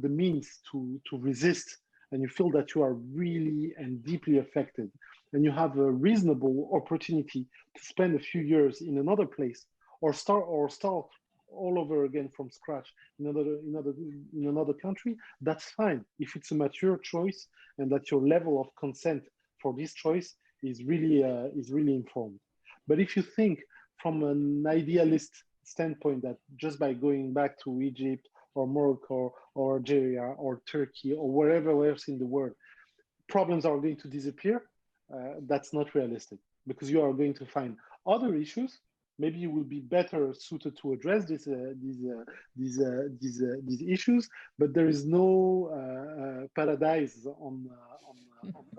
the means to resist, and you feel that you are really and deeply affected, and you have a reasonable opportunity to spend a few years in another place, or start all over again from scratch in another country, that's fine if it's a mature choice and that your level of consent for this choice is really informed. But if you think from an idealist standpoint that just by going back to Egypt or Morocco or Algeria or Turkey or wherever else in the world, problems are going to disappear, that's not realistic, because you are going to find other issues. Maybe you will be better suited to address these issues, but there is no paradise on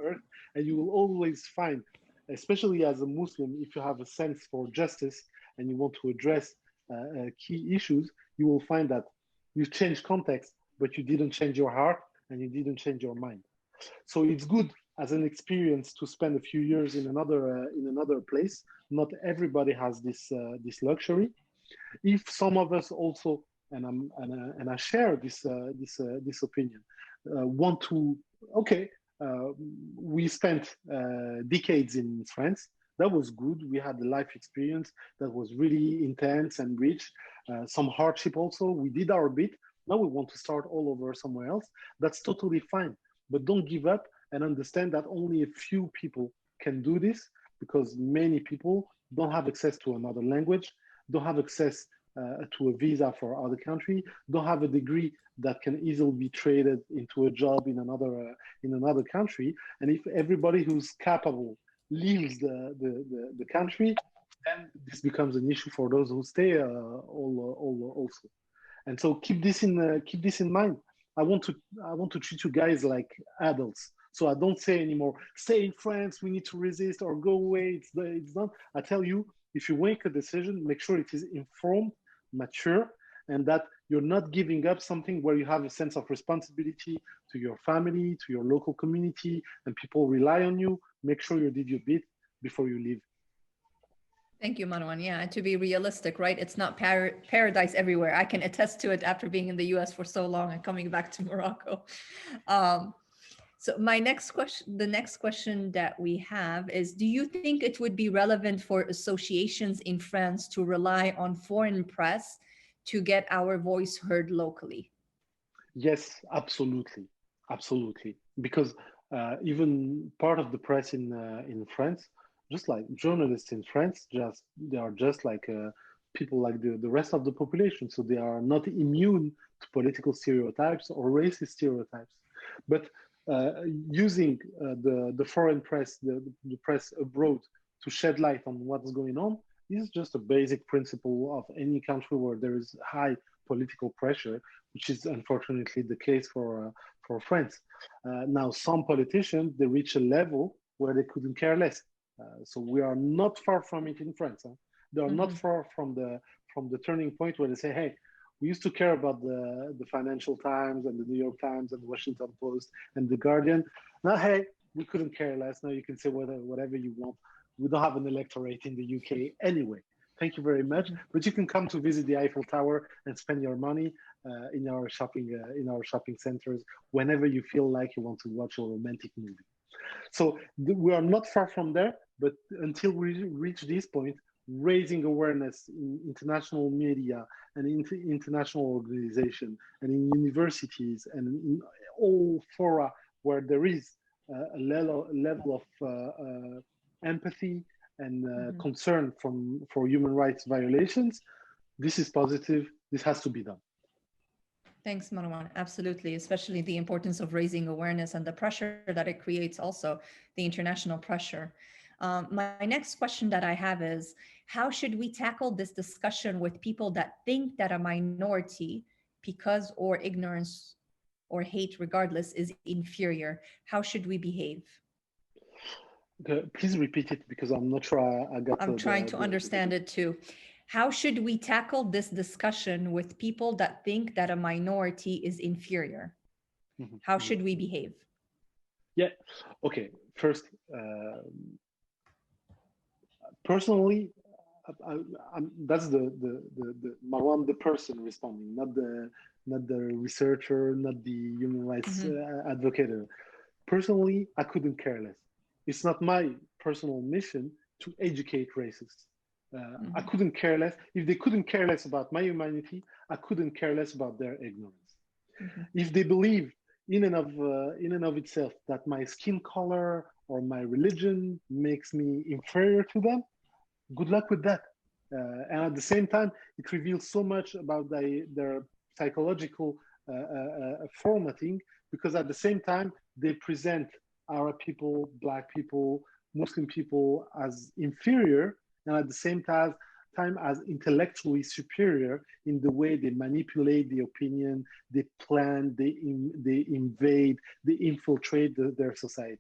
earth, and you will always find, especially as a Muslim, if you have a sense for justice and you want to address key issues, you will find that you changed context, but you didn't change your heart and you didn't change your mind. So it's good as an experience to spend a few years in another place. Not everybody has this luxury. If some of us also, and I share this opinion, want to, okay, we spent decades in France. That was good. We had a life experience that was really intense and rich. Some hardship also. We did our bit. Now we want to start all over somewhere else. That's totally fine. But don't give up, and understand that only a few people can do this, because many people don't have access to another language, don't have access to a visa for other country, don't have a degree that can easily be traded into a job in another country. And if everybody who's capable leaves the country, then this becomes an issue for those who stay also. And so keep this in mind. I want to treat you guys like adults. So I don't say anymore, stay in France, we need to resist, or go away, it's done. I tell you, if you make a decision, make sure it is informed, mature, and that you're not giving up something where you have a sense of responsibility to your family, to your local community, and people rely on you. Make sure you did your bit before you leave. Thank you, Marwan. Yeah, and to be realistic, right? It's not paradise everywhere. I can attest to it after being in the US for so long and coming back to Morocco. So the next question that we have is, do you think it would be relevant for associations in France to rely on foreign press to get our voice heard locally? Yes, absolutely. Absolutely. Because even part of the press in France, just like journalists in France, they are just like people like the rest of the population. So they are not immune to political stereotypes or racist stereotypes. But using the foreign press, the press abroad, to shed light on what's going on is just a basic principle of any country where there is high political pressure, which is unfortunately the case for France. Now, some politicians, they reach a level where they couldn't care less. So we are not far from it in France. They are not far from the turning point where they say, hey, we used to care about the Financial Times and the New York Times and the Washington Post and the Guardian. Now, hey, We couldn't care less. Now you can say whatever you want. We don't have an electorate in the UK anyway. Thank you very much. But you can come to visit the Eiffel Tower and spend your money in our shopping centers whenever you feel like you want to watch a romantic movie. So we are not far from there, but until we reach this point, raising awareness in international media and in international organizations and in universities and in all fora where there is a level of empathy and concern for human rights violations, this is positive. This has to be done. Thanks, Marwan. Absolutely, especially the importance of raising awareness and the pressure that it creates, also the international pressure. My next question that I have is, how should we tackle this discussion with people that think that a minority, because or ignorance or hate regardless, is inferior? How should we behave? Please repeat it because I'm not sure I got I'm trying to understand it too. How should we tackle this discussion with people that think that a minority is inferior? How should we behave? Yeah, okay. First, personally, that's the Marwan, the person responding, not the researcher, not the human rights advocate. Personally, I couldn't care less. It's not my personal mission to educate racists. I couldn't care less. If they couldn't care less about my humanity, I couldn't care less about their ignorance. If they believe in and of itself that my skin color or my religion makes me inferior to them, good luck with that. And at the same time, it reveals so much about their psychological formatting, because at the same time, they present Arab people, Black people, Muslim people as inferior, and at the same time as intellectually superior in the way they manipulate the opinion, they plan, they invade, they infiltrate their society.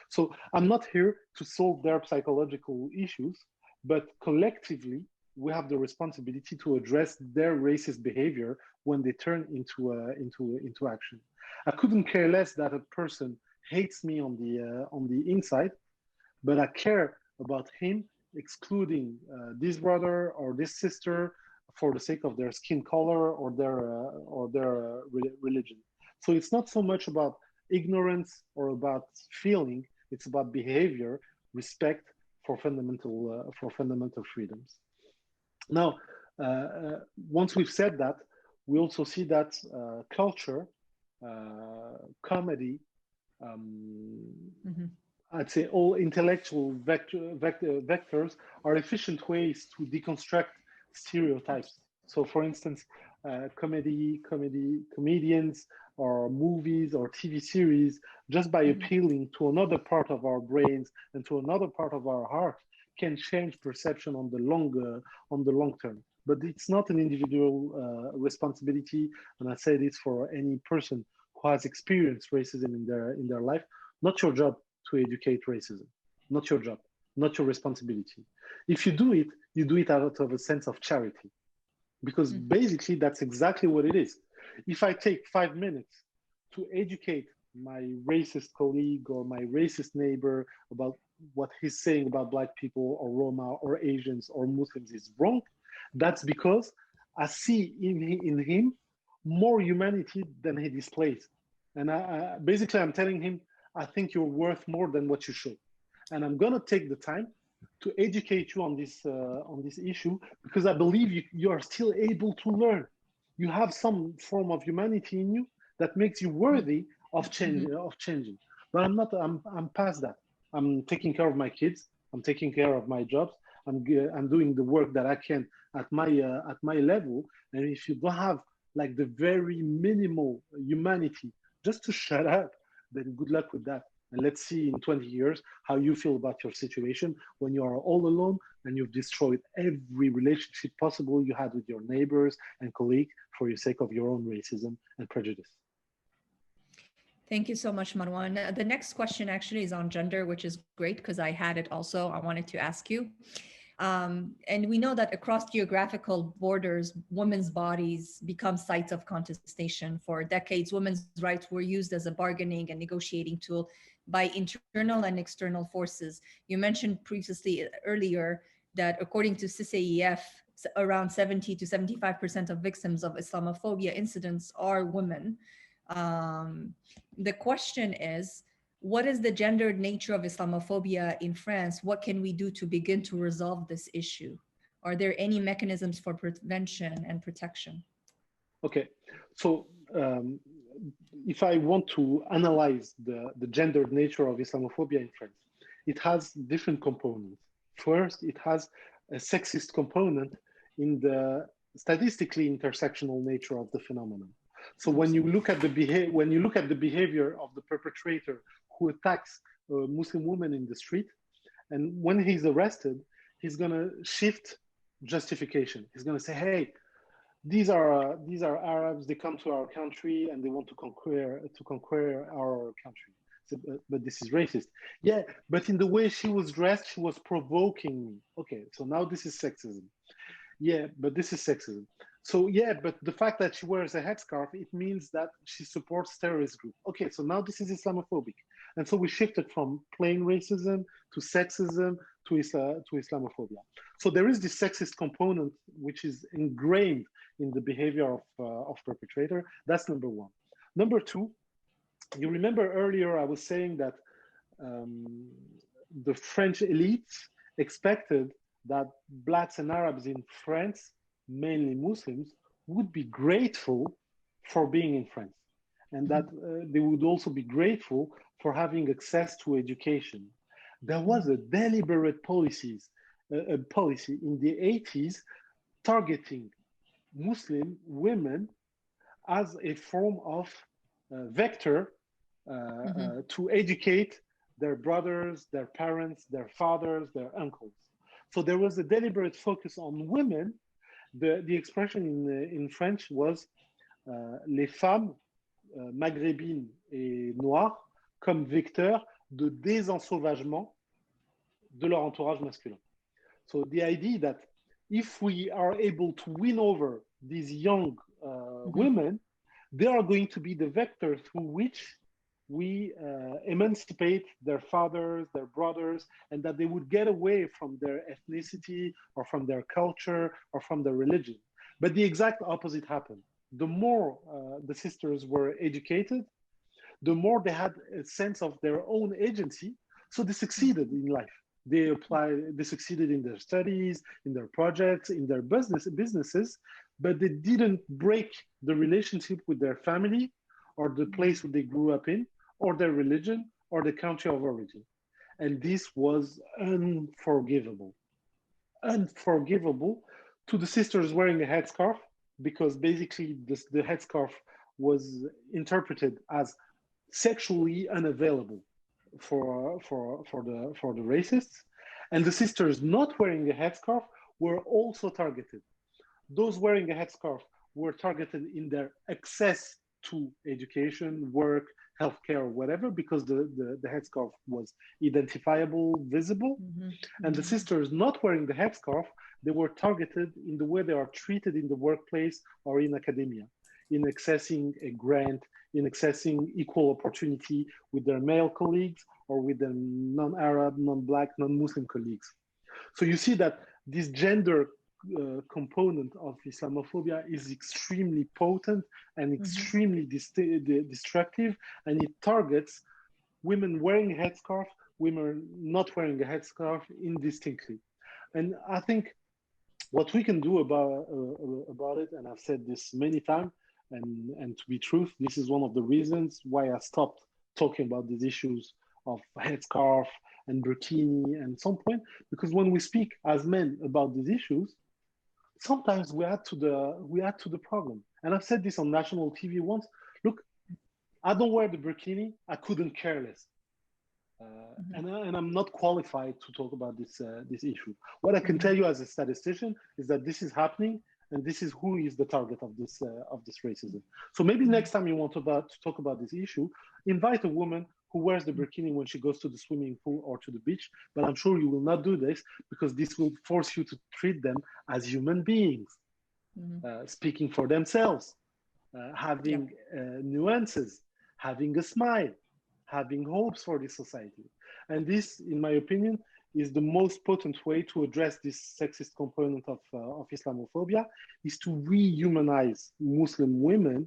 So I'm not here to solve their psychological issues, but collectively, we have the responsibility to address their racist behavior when they turn into action. I couldn't care less that a person hates me on the inside, but I care about him excluding this brother or this sister for the sake of their skin color or their religion. So it's not so much about ignorance or about feeling; it's about behavior, respect for fundamental freedoms. Now, once we've said that, we also see that culture, comedy, I'd say all intellectual vectors are efficient ways to deconstruct stereotypes. So, for instance, comedians or movies or TV series, just by appealing to another part of our brains and to another part of our heart, can change perception on the long term. But it's not an individual responsibility, and I say this for any person who has experienced racism in their life. Not your job to educate racism. Not your job. Not your responsibility. If you do it out of a sense of charity, because basically that's exactly what it is. If I take 5 minutes to educate my racist colleague or my racist neighbor about what he's saying about Black people or Roma or Asians or Muslims is wrong, that's because I see in him more humanity than he displays. And basically I'm telling him, I think you're worth more than what you show. And I'm gonna take the time to educate you on this issue, because I believe you are still able to learn. You have some form of humanity in you that makes you worthy of changing. But I'm past that. I'm taking care of my kids. I'm taking care of my jobs. I'm doing the work that I can at my level. And if you don't have like the very minimal humanity just to shut up, then good luck with that. And let's see in 20 years how you feel about your situation when you are all alone and you've destroyed every relationship possible you had with your neighbors and colleagues for the sake of your own racism and prejudice. Thank you so much, Marwan. The next question actually is on gender, which is great because I had it also. I wanted to ask you. And we know that across geographical borders, women's bodies become sites of contestation. For decades, women's rights were used as a bargaining and negotiating tool by internal and external forces. You mentioned previously earlier that according to CCIF, around 70 to 75% of victims of Islamophobia incidents are women. The question is, what is the gendered nature of Islamophobia in France? What can we do to begin to resolve this issue? Are there any mechanisms for prevention and protection? Okay, so if I want to analyze the gendered nature of Islamophobia in France, it has different components. First, it has a sexist component in the statistically intersectional nature of the phenomenon. So when you look at the behavior of the perpetrator who attacks a Muslim woman in the street, and when he's arrested, he's gonna shift justification. He's gonna say, "Hey, these are Arabs. They come to our country and they want to conquer our country. So, but this is racist." Yeah, but in the way she was dressed, she was provoking me. Okay, so now this is sexism. Yeah, but this is sexism. So yeah, but the fact that she wears a headscarf, it means that she supports terrorist group. Okay, so now this is Islamophobic. And so we shifted from plain racism to sexism to Islamophobia. So there is this sexist component which is ingrained in the behavior of perpetrator. That's number one. Number two, you remember earlier I was saying that the French elites expected that Blacks and Arabs in France, mainly Muslims, would be grateful for being in France, and that they would also be grateful for having access to education. There was a deliberate policy in the 80s targeting Muslim women as a form of vector to educate their brothers, their parents, their fathers, their uncles. So there was a deliberate focus on women. The expression in French was les femmes maghrébines et noires comme vecteurs de désensauvagement de leur entourage masculin. So the idea that if we are able to win over these young women, they are going to be the vector through which we emancipate their fathers, their brothers, and that they would get away from their ethnicity or from their culture or from their religion. But the exact opposite happened. The more the sisters were educated, the more they had a sense of their own agency. So they succeeded in life. They succeeded in their studies, in their projects, in their businesses, but they didn't break the relationship with their family or the place where they grew up in, or their religion, or the country of origin. And this was unforgivable. Unforgivable to the sisters wearing a headscarf, because basically the headscarf was interpreted as sexually unavailable for the racists. And the sisters not wearing a headscarf were also targeted. Those wearing a headscarf were targeted in their access to education, work, healthcare, or whatever, because the headscarf was identifiable, visible. And the sisters not wearing the headscarf, they were targeted in the way they are treated in the workplace or in academia, in accessing a grant, in accessing equal opportunity with their male colleagues or with their non-Arab, non-Black, non-Muslim colleagues. So you see that this gender component of Islamophobia is extremely potent and extremely destructive, and it targets women wearing a headscarf, women not wearing a headscarf indistinctly. And I think what we can do about it, and I've said this many times, and to be truth, this is one of the reasons why I stopped talking about these issues of headscarf and burkini and some point, because when we speak as men about these issues, sometimes we add to the problem. And I've said this on national TV once. Look, I don't wear the burkini. I couldn't care less. And I'm not qualified to talk about this issue. What I can tell you as a statistician is that this is happening, and this is who is the target of this racism. So maybe next time you want to talk about this issue, invite a woman who wears the burkini when she goes to the swimming pool or to the beach. But I'm sure you will not do this, because this will force you to treat them as human beings, speaking for themselves, having nuances, having a smile, having hopes for this society. And this, in my opinion, is the most potent way to address this sexist component of Islamophobia, is to rehumanize Muslim women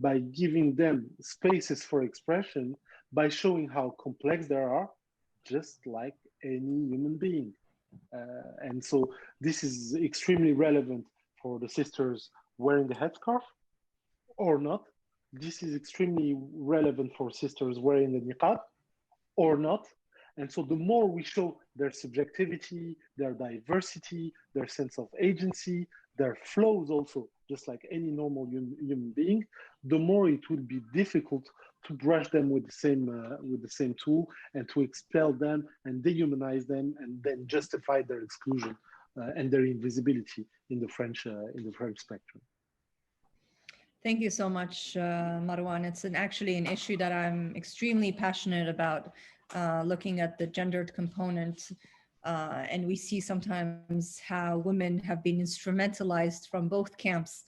by giving them spaces for expression, by showing how complex they are, just like any human being. And so this is extremely relevant for the sisters wearing the headscarf or not. This is extremely relevant for sisters wearing the niqab or not. And so the more we show their subjectivity, their diversity, their sense of agency, their flaws also, just like any normal human being, the more it will be difficult to brush them with the same tool and to expel them and dehumanize them and then justify their exclusion and their invisibility in the French spectrum. Thank you so much, Marwan. It's actually an issue that I'm extremely passionate about, looking at the gendered component. And we see sometimes how women have been instrumentalized from both camps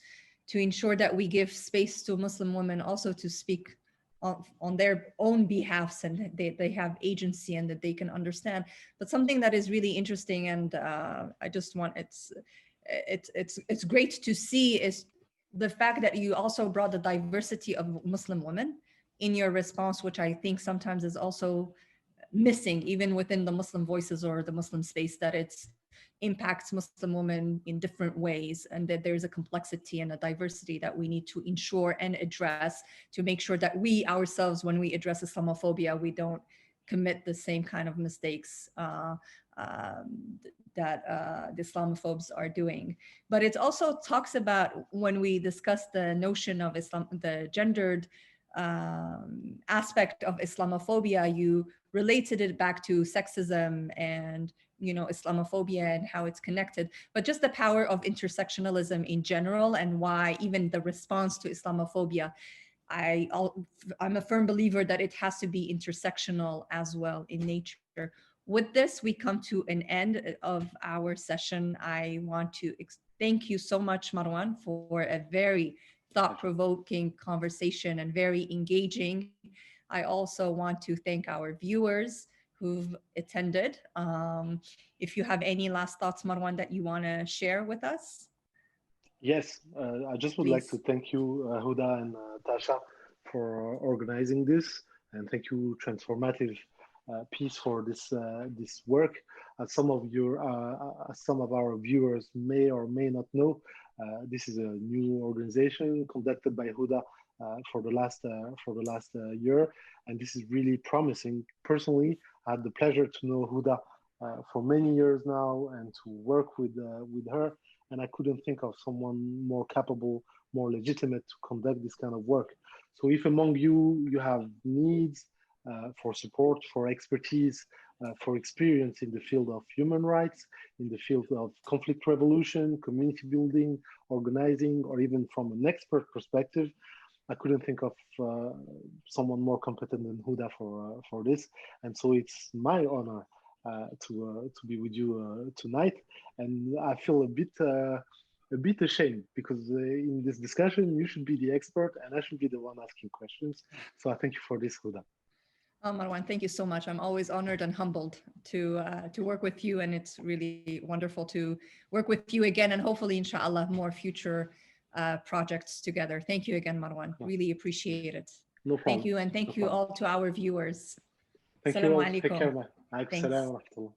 to ensure that we give space to Muslim women also to speak on their own behalfs, and they have agency and that they can understand. But something that is really interesting, and I just want, it's great to see, is the fact that you also brought the diversity of Muslim women in your response, which I think sometimes is also missing even within the Muslim voices or the Muslim space, that it impacts Muslim women in different ways, and that there's a complexity and a diversity that we need to ensure and address to make sure that we ourselves, when we address Islamophobia, we don't commit the same kind of mistakes that the Islamophobes are doing. But it also talks about, when we discuss the notion of Islam, the gendered aspect of Islamophobia, you related it back to sexism and, you know, Islamophobia and how it's connected, but just the power of intersectionalism in general, and why even the response to Islamophobia, I'm a firm believer that it has to be intersectional as well in nature. With this, we come to an end of our session. I want to thank you so much, Marwan, for a very thought-provoking conversation and very engaging. I also want to thank our viewers who've attended. If you have any last thoughts, Marwan, that you want to share with us? Yes, I just would like to thank you, Houda and Tasha, for organizing this, and thank you, Transformative Peace, for this work. As some of our viewers may or may not know, this is a new organization conducted by Houda for the last year, and this is really promising. Personally, I had the pleasure to know Houda for many years now and to work with her, and I couldn't think of someone more capable, more legitimate to conduct this kind of work. So if among you have needs for support, for expertise, for experience in the field of human rights, in the field of conflict resolution, community building, organizing, or even from an expert perspective, I couldn't think of someone more competent than Houda for this. And so it's my honor to be with you tonight. And I feel a bit ashamed, because in this discussion, you should be the expert and I should be the one asking questions. So I thank you for this, Houda. Marwan, thank you so much. I'm always honored and humbled to work with you, and it's really wonderful to work with you again, and hopefully, inshallah, more future projects together. Thank you again, Marwan. Really appreciate it. No problem. Thank you, and thank you all to our viewers. Thank you all. Take care, man.